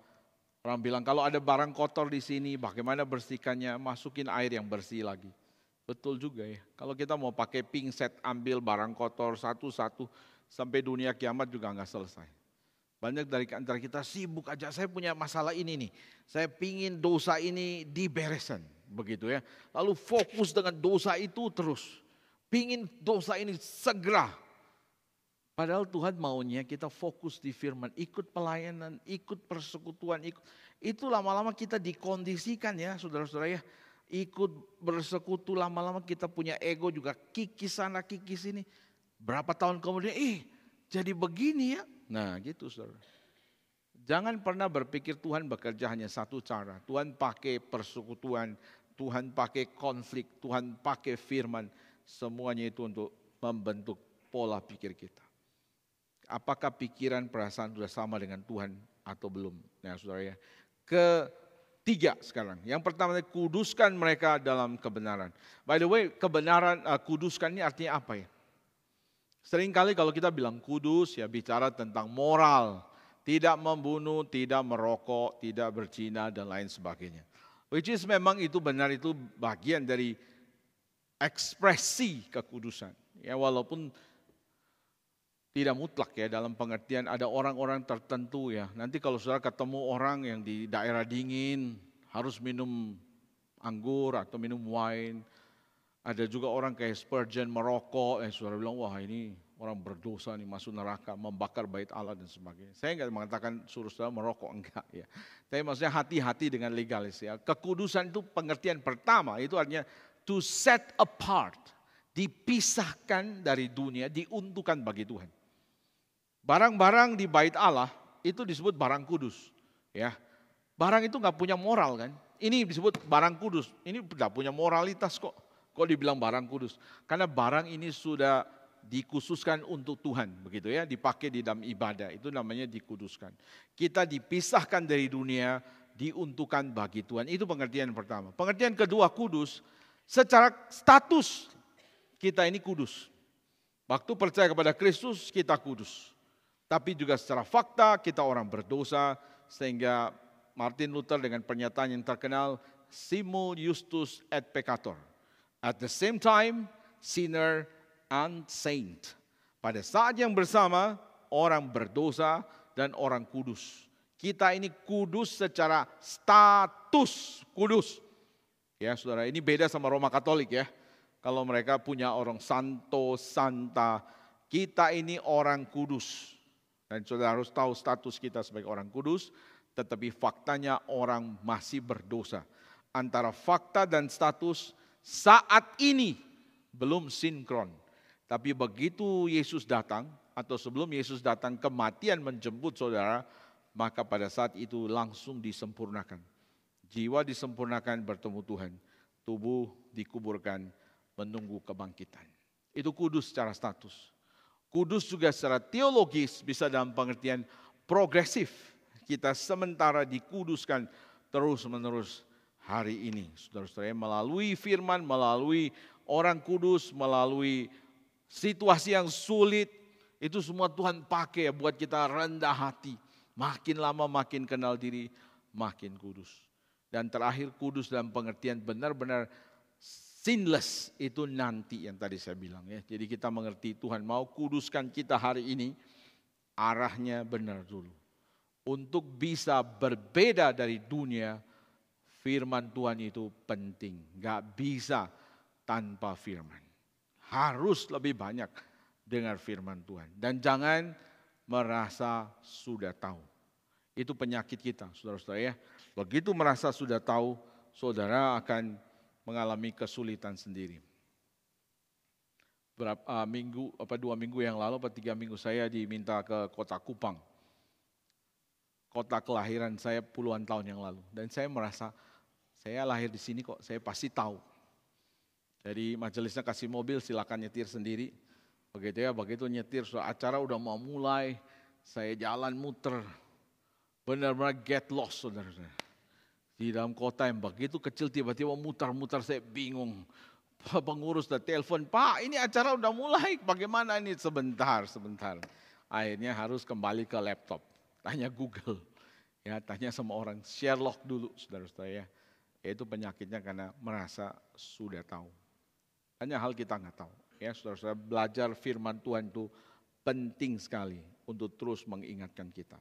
orang bilang kalau ada barang kotor di sini, bagaimana bersihkannya, masukin air yang bersih lagi. Betul juga ya, kalau kita mau pakai pinset, ambil barang kotor satu-satu, sampai dunia kiamat juga nggak selesai. Banyak dari antara kita sibuk aja, saya punya masalah ini nih. Saya pingin dosa ini diberesan, begitu ya. Lalu fokus dengan dosa itu terus. Pingin dosa ini segera. Padahal Tuhan maunya kita fokus di firman, ikut pelayanan, ikut persekutuan, itu lama-lama kita dikondisikan ya saudara-saudara ya. Ikut bersekutu lama-lama kita punya ego juga kikis sana kikis sini. Berapa tahun kemudian, jadi begini ya. Nah gitu saudara. Jangan pernah berpikir Tuhan bekerja hanya satu cara. Tuhan pakai persekutuan, Tuhan pakai konflik, Tuhan pakai firman. Semuanya itu untuk membentuk pola pikir kita. Apakah pikiran perasaan sudah sama dengan Tuhan atau belum? Nah saudara ya. Ketiga sekarang. Yang pertama, kuduskan mereka dalam kebenaran. By the way, kebenaran, kuduskan ini artinya apa ya? Seringkali kalau kita bilang kudus ya bicara tentang moral. Tidak membunuh, tidak merokok, tidak berzina dan lain sebagainya. Which is memang itu benar, itu bagian dari ekspresi kekudusan. Ya walaupun tidak mutlak ya, dalam pengertian ada orang-orang tertentu ya. Nanti kalau saudara ketemu orang yang di daerah dingin harus minum anggur atau minum wine. Ada juga orang kayak Spurgeon merokok, saudara bilang wah ini orang berdosa nih masuk neraka, membakar bait Allah dan sebagainya. Saya enggak mengatakan suruh saudara merokok, enggak ya. Tapi maksudnya hati-hati dengan legalis ya. Kekudusan itu pengertian pertama, itu artinya to set apart, dipisahkan dari dunia, diuntukkan bagi Tuhan. Barang-barang di bait Allah itu disebut barang kudus, ya. Barang itu nggak punya moral kan? Ini disebut barang kudus. Ini tidak punya moralitas kok. Kok dibilang barang kudus? Karena barang ini sudah dikhususkan untuk Tuhan, begitu ya, dipakai di dalam ibadah. Itu namanya dikuduskan. Kita dipisahkan dari dunia, diuntukkan bagi Tuhan. Itu pengertian pertama. Pengertian kedua, kudus. Secara status kita ini kudus. Waktu percaya kepada Kristus kita kudus. Tapi juga secara fakta kita orang berdosa, sehingga Martin Luther dengan pernyataan yang terkenal, simul justus et peccator. At the same time, sinner and saint. Pada saat yang bersama, orang berdosa dan orang kudus. Kita ini kudus secara status kudus. Ya saudara, ini beda sama Roma Katolik ya. Kalau mereka punya orang santo, santa, kita ini orang kudus. Dan saudara harus tahu status kita sebagai orang kudus, tetapi faktanya orang masih berdosa. Antara fakta dan status saat ini belum sinkron. Tapi begitu Yesus datang, atau sebelum Yesus datang, kematian menjemput saudara, maka pada saat itu langsung disempurnakan. Jiwa disempurnakan bertemu Tuhan, tubuh dikuburkan menunggu kebangkitan. Itu kudus secara status. Kudus juga secara teologis bisa dalam pengertian progresif. Kita sementara dikuduskan terus-menerus hari ini. Saudara-saudara, melalui firman, melalui orang kudus, melalui situasi yang sulit, itu semua Tuhan pakai buat kita rendah hati. Makin lama makin kenal diri, makin kudus. Dan terakhir kudus dalam pengertian benar-benar sinless, itu nanti yang tadi saya bilang ya. Jadi kita mengerti Tuhan mau kuduskan kita hari ini, arahnya benar dulu. Untuk bisa berbeda dari dunia, firman Tuhan itu penting. Gak bisa tanpa firman. Harus lebih banyak dengar firman Tuhan. Dan jangan merasa sudah tahu. Itu penyakit kita, saudara-saudara ya. Begitu merasa sudah tahu, saudara akan mengalami kesulitan sendiri. Berapa minggu, 2 minggu yang lalu, 3 minggu saya diminta ke kota Kupang. Kota kelahiran saya puluhan tahun yang lalu. Dan saya merasa, saya lahir di sini kok, saya pasti tahu. Jadi majelisnya kasih mobil, silakan nyetir sendiri. Begitu ya, begitu nyetir, acara udah mau mulai, saya jalan muter. Benar-benar get lost, saudara-saudara. Di dalam kota yang begitu kecil tiba-tiba mutar-mutar, saya bingung. Pengurus udah telepon, Pak ini acara udah mulai, bagaimana ini? Sebentar. Akhirnya harus kembali ke laptop, tanya Google. Ya, tanya sama orang, Sherlock dulu saudara-saudara ya. Itu penyakitnya karena merasa sudah tahu. Hanya hal kita nggak tahu. Ya saudara-saudara, belajar firman Tuhan itu penting sekali untuk terus mengingatkan kita.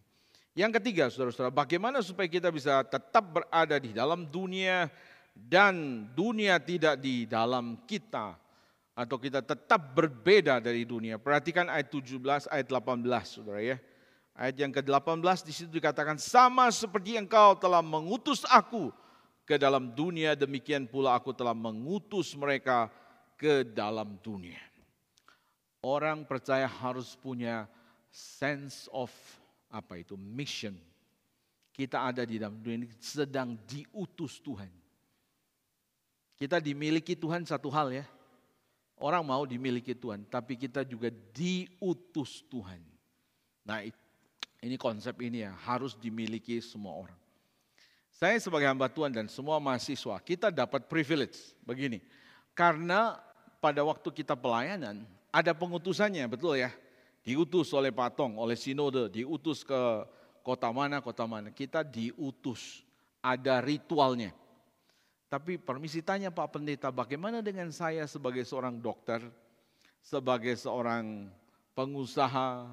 Yang ketiga, saudara-saudara, bagaimana supaya kita bisa tetap berada di dalam dunia dan dunia tidak di dalam kita. atau kita tetap berbeda dari dunia. Perhatikan ayat 17, ayat 18, saudara ya. Ayat yang ke-18 di situ dikatakan, sama seperti engkau telah mengutus aku ke dalam dunia, demikian pula aku telah mengutus mereka ke dalam dunia. Orang percaya harus punya sense of mission. Kita ada di dalam dunia ini sedang diutus Tuhan. Kita dimiliki Tuhan satu hal ya. Orang mau dimiliki Tuhan, tapi kita juga diutus Tuhan. Nah, ini konsep ini ya, harus dimiliki semua orang. Saya sebagai hamba Tuhan dan semua mahasiswa, kita dapat privilege begini. Karena pada waktu kita pelayanan, ada pengutusannya, betul ya. Diutus oleh Patong, oleh Sinode, diutus ke kota mana. Kita diutus, ada ritualnya. Tapi permisi tanya Pak Pendeta, bagaimana dengan saya sebagai seorang dokter, sebagai seorang pengusaha,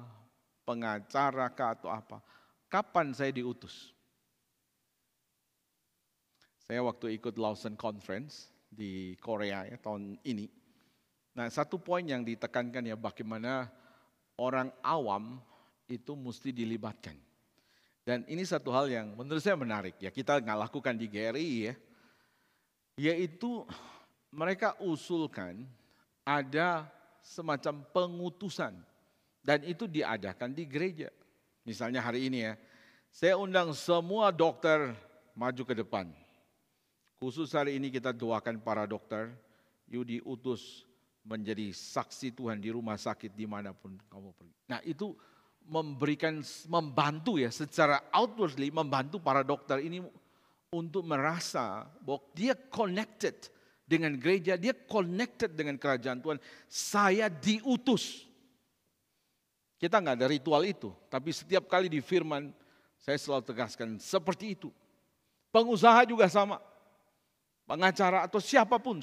pengacara atau apa? Kapan saya diutus? Saya waktu ikut Lawson Conference di Korea ya, tahun ini. Nah, satu poin yang ditekankan ya, bagaimana orang awam itu mesti dilibatkan. Dan ini satu hal yang menurut saya menarik ya, kita nggak lakukan di GRI ya. Yaitu mereka usulkan ada semacam pengutusan. Dan itu diadakan di gereja. Misalnya hari ini ya, saya undang semua dokter maju ke depan. Khusus hari ini kita doakan para dokter, you diutus menjadi saksi Tuhan di rumah sakit dimanapun kamu pergi. Nah itu membantu ya, secara outwardly membantu para dokter ini untuk merasa bahwa dia connected dengan gereja, dia connected dengan kerajaan Tuhan. Saya diutus. Kita nggak ada ritual itu, tapi setiap kali di firman saya selalu tegaskan seperti itu. Pengusaha juga sama, pengacara atau siapapun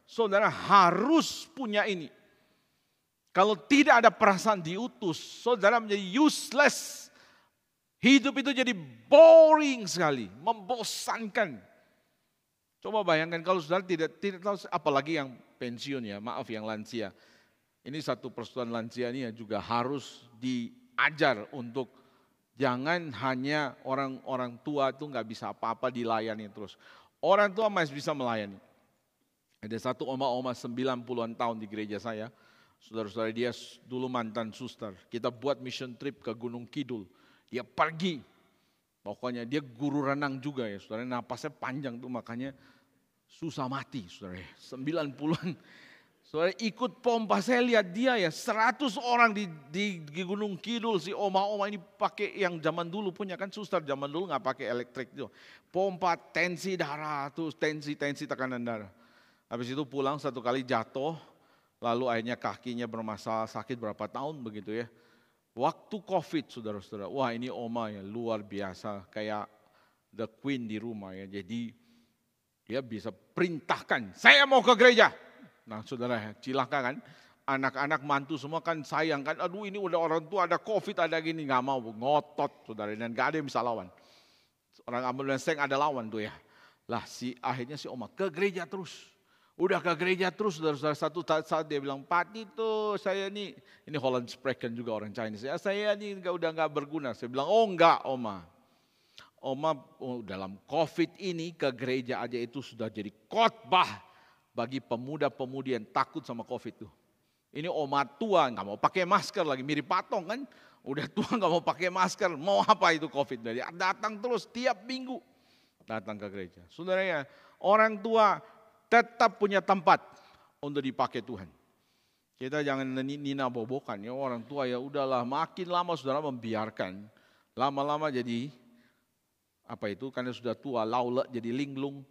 saudara harus punya ini. Kalau tidak ada perasaan diutus, saudara menjadi useless. Hidup itu jadi boring sekali, membosankan. Coba bayangkan kalau saudara tidak tahu, apalagi yang pensiun ya, maaf yang lansia. Ini satu persatuan lansia ini juga harus diajar untuk jangan hanya orang tua itu nggak bisa apa-apa dilayani terus. Orang tua masih bisa melayani. Ada satu oma-oma 90-an tahun di gereja saya. Saudara-saudara dia dulu mantan suster. Kita buat mission trip ke Gunung Kidul. Dia pergi. Pokoknya dia guru renang juga ya. Saudara napasnya panjang tuh makanya susah mati. Saudara 90-an. Saudara ikut pompa, saya lihat dia ya 100 orang di Gunung Kidul, si oma-oma ini pakai yang zaman dulu punya kan suster zaman dulu nggak pakai elektrik tuh. Pompa tensi darah tuh, tensi tekanan darah. Habis itu pulang satu kali jatuh, lalu akhirnya kakinya bermasalah sakit berapa tahun begitu ya. Waktu COVID saudara-saudara, wah ini oma ya luar biasa kayak the queen di rumah ya. Jadi dia bisa perintahkan, saya mau ke gereja. Nah saudara, cilaka kan, anak-anak mantu semua kan sayang kan, aduh ini udah orang tua ada COVID ada gini, gak mau, ngotot saudara, dan gak ada yang bisa lawan. Orang ambulans ada lawan tuh ya. Lah akhirnya si oma ke gereja terus, udah ke gereja terus saudara-saudara, satu saat dia bilang, Pak Tito saya ini Holland Spreken juga orang Chinese, ya saya ini udah gak berguna. Saya bilang, oh enggak oma. Oma dalam COVID ini ke gereja aja itu sudah jadi khotbah bagi pemuda-pemudi yang takut sama COVID tuh. Ini oma tua nggak mau pakai masker lagi, mirip Patong kan. Udah tua nggak mau pakai masker, mau apa itu COVID? Dari datang terus tiap minggu datang ke gereja. Saudara ya, orang tua tetap punya tempat untuk dipakai Tuhan. Kita jangan nina bobokan ya, orang tua ya udahlah, makin lama saudara membiarkan, lama-lama jadi karena sudah tua, laulek jadi linglung,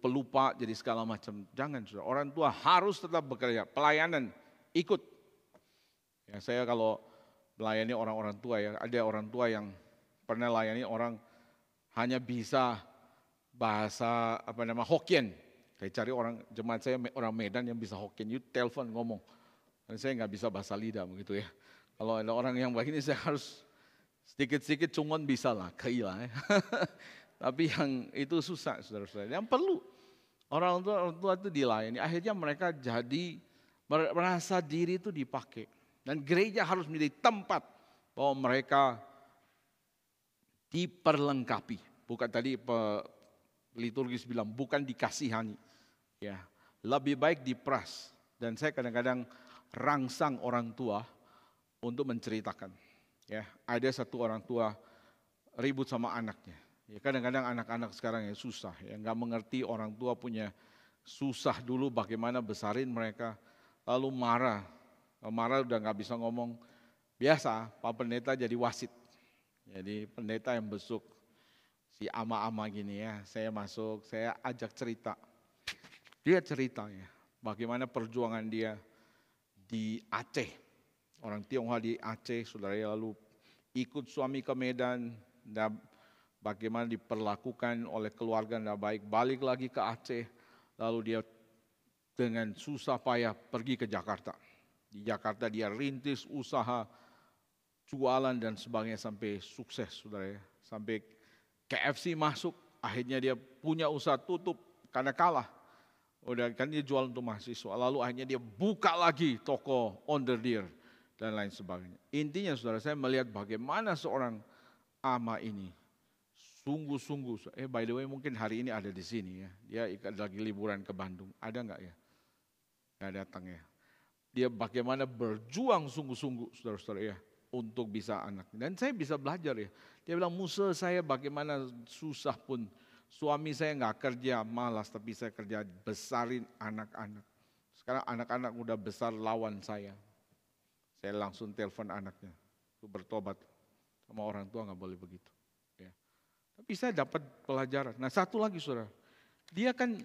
pelupa, jadi segala macam. Jangan saudara, orang tua harus tetap bekerja, pelayanan, ikut. Ya, saya kalau melayani orang-orang tua ya, ada orang tua yang pernah layani orang hanya bisa bahasa Hokkien. Saya cari orang jemaat saya orang Medan yang bisa Hokkien, you telepon ngomong. Dan saya nggak bisa bahasa lidah begitu ya. Kalau ada orang yang begini saya harus sedikit-sedikit cungon bisa lah, keilah ya. Tapi yang itu susah saudara-saudara. Yang perlu orang tua itu dilayani. Akhirnya mereka jadi merasa diri itu dipakai. Dan gereja harus menjadi tempat bahwa mereka diperlengkapi. Bukan tadi liturgis bilang, bukan dikasihani. Ya, lebih baik diperas. Dan saya kadang-kadang rangsang orang tua untuk menceritakan. Ya, ada satu orang tua ribut sama anaknya. Ya, kadang-kadang anak-anak sekarang ya susah, ya nggak mengerti orang tua punya susah dulu bagaimana besarin mereka, lalu marah udah nggak bisa ngomong. Biasa Pak Pendeta jadi wasit, jadi pendeta yang besuk si ama-ama gini ya. Saya masuk, saya ajak cerita, dia cerita ya bagaimana perjuangan dia di Aceh, orang Tionghoa di Aceh, saudara, lalu ikut suami ke Medan, dan bagaimana diperlakukan oleh keluarga tidak baik, balik lagi ke Aceh, lalu dia dengan susah payah pergi ke Jakarta. Di Jakarta dia rintis usaha, jualan dan sebagainya sampai sukses, saudara ya. Sampai KFC masuk, akhirnya dia punya usaha tutup karena kalah. Udah kan dia jual untuk mahasiswa, lalu akhirnya dia buka lagi toko on the deer dan lain sebagainya. Intinya saudara, saya melihat bagaimana seorang ama ini sungguh-sungguh. By the way, mungkin hari ini ada di sini ya. Dia lagi liburan ke Bandung. Ada nggak ya? Nggak datang ya. Dia bagaimana berjuang sungguh-sungguh, saudara-saudara ya, untuk bisa anak. Dan saya bisa belajar ya. Dia bilang, Musa saya bagaimana susah pun, suami saya nggak kerja, malas, tapi saya kerja besarin anak-anak. Sekarang anak-anak udah besar lawan saya. Saya langsung telepon anaknya, untuk bertobat. Sama orang tua nggak boleh begitu. Ya. Tapi saya dapat pelajaran. Nah satu lagi saudara, dia kan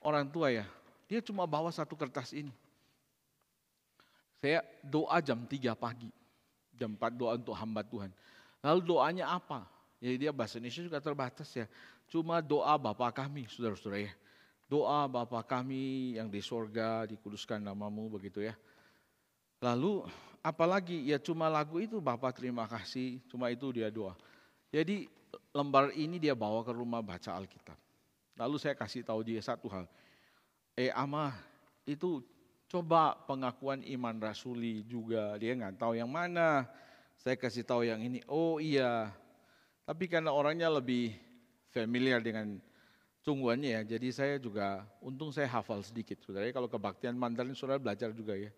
orang tua ya, dia cuma bawa satu kertas ini. Saya doa jam 3 pagi, jam 4 doa untuk hamba Tuhan. Lalu doanya apa? Jadi dia bahasa Indonesia juga terbatas ya. Cuma doa Bapa kami, saudara-saudara ya. Doa Bapa kami yang di sorga, dikuduskan namamu, begitu ya. Lalu apalagi ya cuma lagu itu, Bapa terima kasih, cuma itu dia doa. Jadi lembar ini dia bawa ke rumah baca Alkitab. Lalu saya kasih tahu dia satu hal. Ama, itu coba pengakuan iman rasuli juga, dia nggak tahu yang mana. Saya kasih tahu yang ini, oh iya. Tapi karena orangnya lebih familiar dengan sungguhannya ya, jadi saya juga, untung saya hafal sedikit. Saudara, kalau kebaktian Mandarin saudara belajar juga ya.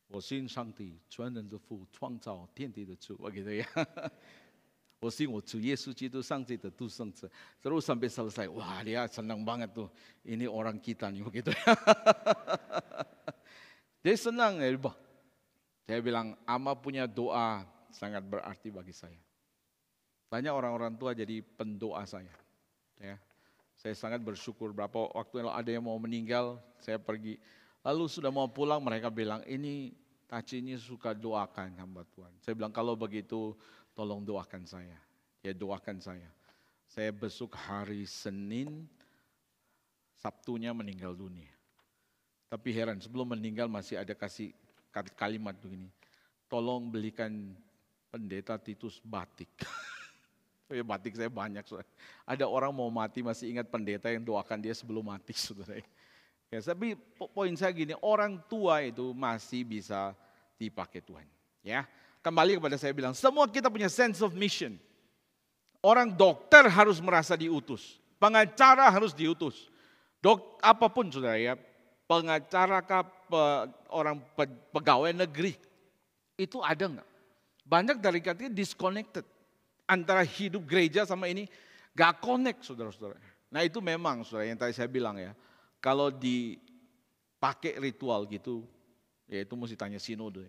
我信上帝全能的父，创造天地的主，begitu ya. 我信我主耶稣基督上帝的独生子. Terus sampai selesai, wah dia senang banget tuh. Ini orang kita nih begitu ya. Dia senang ya. Saya bilang, ama punya doa sangat berarti bagi saya. Banyak orang-orang tua jadi pendoa saya. Ya. Saya sangat bersyukur. Berapa waktu ada yang mau meninggal, saya pergi. Lalu sudah mau pulang, mereka bilang, ini Taci ini suka doakan hamba Tuhan. Saya bilang, kalau begitu tolong doakan saya. Ya doakan saya. Saya besok hari Senin, Sabtunya meninggal dunia. Tapi heran, sebelum meninggal masih ada kasih kalimat begini. Tolong belikan pendeta Titus batik. Ya, batik saya banyak. Ada orang mau mati masih ingat pendeta yang doakan dia sebelum mati, saudara. Ya, tapi poin saya gini, orang tua itu masih bisa dipakai Tuhan. Ya, kembali kepada saya bilang, semua kita punya sense of mission. Orang dokter harus merasa diutus, pengacara harus diutus. Apapun saudara ya, pengacara orang pegawai negeri, itu ada nggak? Banyak dari kita disconnected antara hidup gereja sama ini, gak connect saudara-saudara. Nah itu memang saudara yang tadi saya bilang ya. Kalau dipakai ritual gitu, ya itu mesti tanya sinode.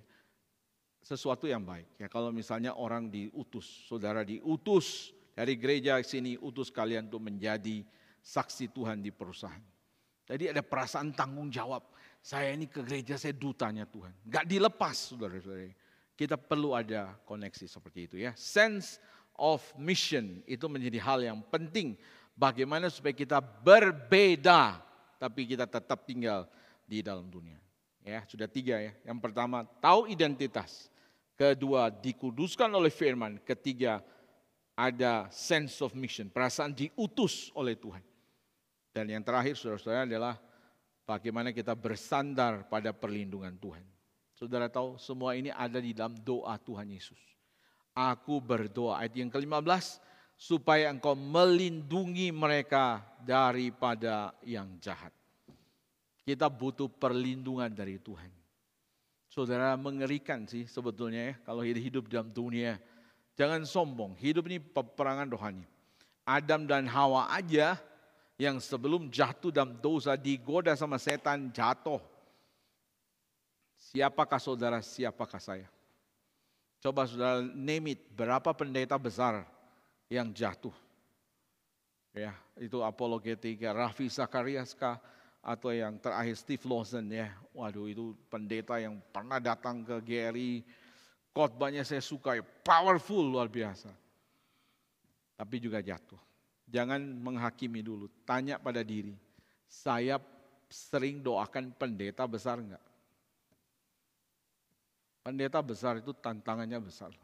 Sesuatu yang baik. Ya kalau misalnya orang diutus, saudara diutus dari gereja sini, utus kalian untuk menjadi saksi Tuhan di perusahaan. Jadi ada perasaan tanggung jawab. Saya ini ke gereja, saya dutanya Tuhan. Gak dilepas, saudara-saudara. Kita perlu ada koneksi seperti itu ya. Sense of mission itu menjadi hal yang penting. Bagaimana supaya kita berbeda, tapi kita tetap tinggal di dalam dunia. Ya, sudah 3 ya. Yang pertama, tahu identitas. Kedua, dikuduskan oleh firman. Ketiga, ada sense of mission, perasaan diutus oleh Tuhan. Dan yang terakhir, saudara-saudara, adalah bagaimana kita bersandar pada perlindungan Tuhan. Saudara tahu semua ini ada di dalam doa Tuhan Yesus. Aku berdoa, ayat yang ke-15, supaya engkau melindungi mereka daripada yang jahat. Kita butuh perlindungan dari Tuhan. Saudara, mengerikan sih sebetulnya ya, kalau hidup dalam dunia. Jangan sombong, hidup ini peperangan rohani. Adam dan Hawa aja yang sebelum jatuh dalam dosa digoda sama setan jatuh. Siapakah saudara, siapakah saya? Coba saudara name it, berapa pendeta besar yang jatuh? Ya, itu apologetika, Raffi Zacharias kah? Atau yang terakhir Steve Lawson ya. Waduh, itu pendeta yang pernah datang ke GRI. Khotbahnya saya suka, powerful, luar biasa. Tapi juga jatuh. Jangan menghakimi dulu, tanya pada diri. Saya sering doakan pendeta besar enggak? Pendeta besar itu tantangannya besar.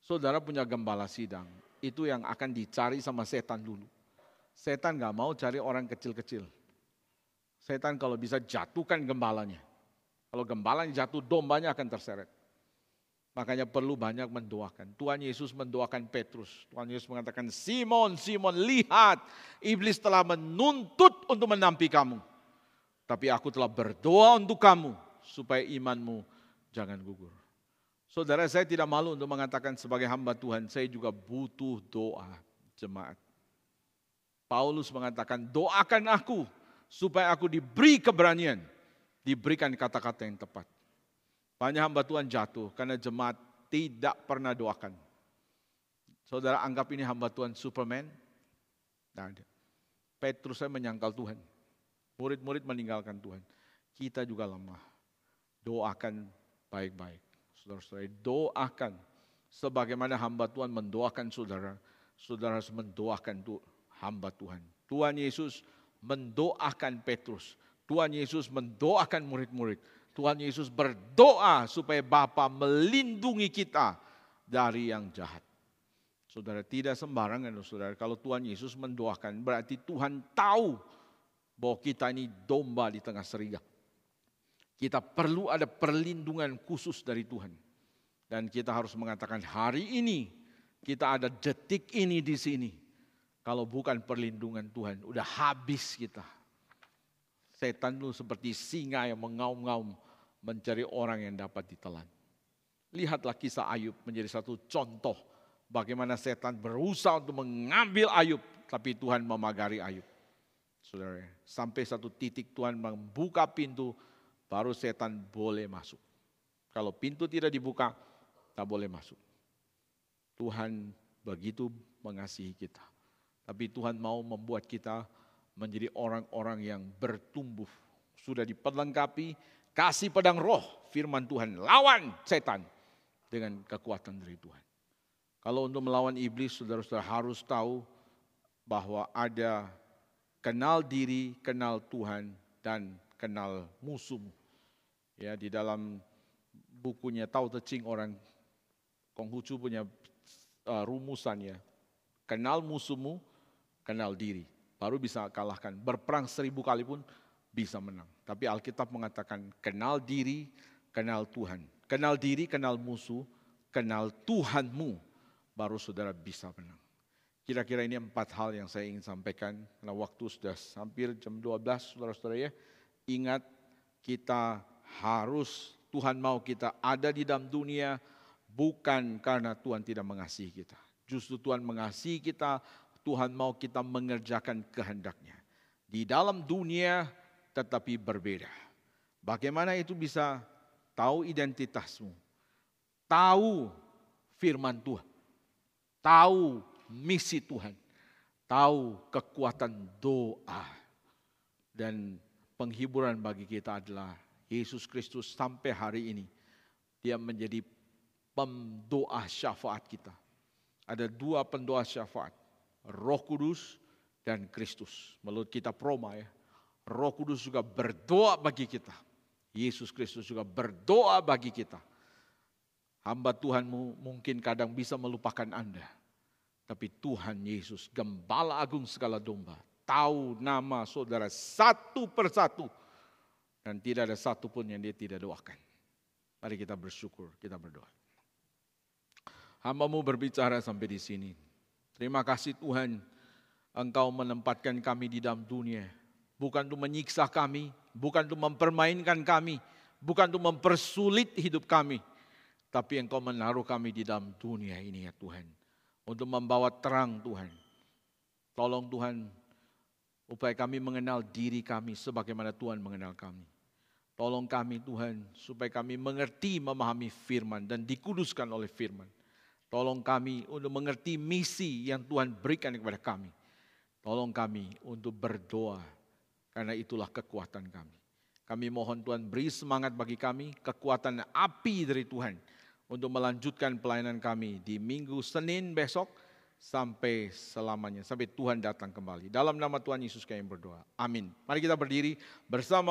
Saudara punya gembala sidang, itu yang akan dicari sama setan dulu. Setan enggak mau cari orang kecil-kecil. Setan kalau bisa jatuhkan gembalanya. Kalau gembalanya jatuh, dombanya akan terseret. Makanya perlu banyak mendoakan. Tuhan Yesus mendoakan Petrus. Tuhan Yesus mengatakan, Simon, Simon, lihat, iblis telah menuntut untuk menampi kamu. Tapi aku telah berdoa untuk kamu, supaya imanmu jangan gugur. Saudara, saya tidak malu untuk mengatakan sebagai hamba Tuhan, saya juga butuh doa jemaat. Paulus mengatakan, doakan aku, supaya aku diberi keberanian, diberikan kata-kata yang tepat. Banyak hamba Tuhan jatuh karena jemaat tidak pernah doakan. Saudara anggap ini hamba Tuhan Superman? Tidak ada. Petrus saya menyangkal Tuhan. Murid-murid meninggalkan Tuhan. Kita juga lemah. Doakan baik-baik. Saudara-saudara, doakan. Sebagaimana hamba Tuhan mendoakan saudara. Saudara harus mendoakan hamba Tuhan. Tuhan Yesus mendoakan Petrus. Tuhan Yesus mendoakan murid-murid. Tuhan Yesus berdoa supaya Bapa melindungi kita dari yang jahat. Saudara, tidak sembarangan saudara. Kalau Tuhan Yesus mendoakan berarti Tuhan tahu bahwa kita ini domba di tengah serigala. Kita perlu ada perlindungan khusus dari Tuhan. Dan kita harus mengatakan hari ini kita ada detik ini di sini. Kalau bukan perlindungan Tuhan, udah habis kita. Setan itu seperti singa yang mengaum-ngaum mencari orang yang dapat ditelan. Lihatlah kisah Ayub menjadi satu contoh bagaimana setan berusaha untuk mengambil Ayub, tapi Tuhan memagari Ayub. Saudara, sampai satu titik Tuhan membuka pintu, baru setan boleh masuk. Kalau pintu tidak dibuka, tak boleh masuk. Tuhan begitu mengasihi kita. Tapi Tuhan mau membuat kita menjadi orang-orang yang bertumbuh. Sudah diperlengkapi, kasih pedang roh, firman Tuhan. Lawan setan dengan kekuatan dari Tuhan. Kalau untuk melawan iblis, saudara-saudara harus tahu bahwa ada kenal diri, kenal Tuhan, dan kenal musuhmu. Ya, di dalam bukunya Tao Te Ching orang Konghucu punya rumusannya. Kenal musuhmu, kenal diri. Baru bisa kalahkan. Berperang 1000 kali pun bisa menang. Tapi Alkitab mengatakan kenal diri, kenal Tuhan. Kenal diri, kenal musuh, kenal Tuhanmu. Baru saudara bisa menang. Kira-kira ini 4 hal yang saya ingin sampaikan. Karena waktu sudah hampir jam 12, saudara-saudara ya. Ingat, kita harus, Tuhan mau kita ada di dalam dunia, bukan karena Tuhan tidak mengasihi kita. Justru Tuhan mengasihi kita, Tuhan mau kita mengerjakan kehendaknya. Di dalam dunia tetapi berbeda. Bagaimana itu bisa tahu identitasmu, tahu firman Tuhan, tahu misi Tuhan, tahu kekuatan doa. Dan penghiburan bagi kita adalah Yesus Kristus sampai hari ini. Dia menjadi pendoa syafaat kita. Ada 2 pendoa syafaat. Roh Kudus dan Kristus. Menurut kitab Roma ya. Roh Kudus juga berdoa bagi kita. Yesus Kristus juga berdoa bagi kita. Hamba Tuhanmu mungkin kadang bisa melupakan Anda. Tapi Tuhan Yesus, Gembala Agung segala domba, tahu nama saudara satu persatu Dan tidak ada satupun yang dia tidak doakan. Mari kita bersyukur, kita berdoa. Hamba-Mu berbicara sampai di sini. Terima kasih Tuhan, Engkau menempatkan kami di dalam dunia. Bukan untuk menyiksa kami, bukan untuk mempermainkan kami, bukan untuk mempersulit hidup kami. Tapi Engkau menaruh kami di dalam dunia ini ya Tuhan. Untuk membawa terang Tuhan. Tolong Tuhan, supaya kami mengenal diri kami sebagaimana Tuhan mengenal kami. Tolong kami Tuhan, supaya kami mengerti, memahami firman dan dikuduskan oleh firman. Tolong kami untuk mengerti misi yang Tuhan berikan kepada kami. Tolong kami untuk berdoa, karena itulah kekuatan kami. Kami mohon Tuhan beri semangat bagi kami, kekuatan api dari Tuhan untuk melanjutkan pelayanan kami di minggu Senin besok sampai selamanya, sampai Tuhan datang kembali. Dalam nama Tuhan Yesus kami berdoa. Amin. Mari kita berdiri bersama.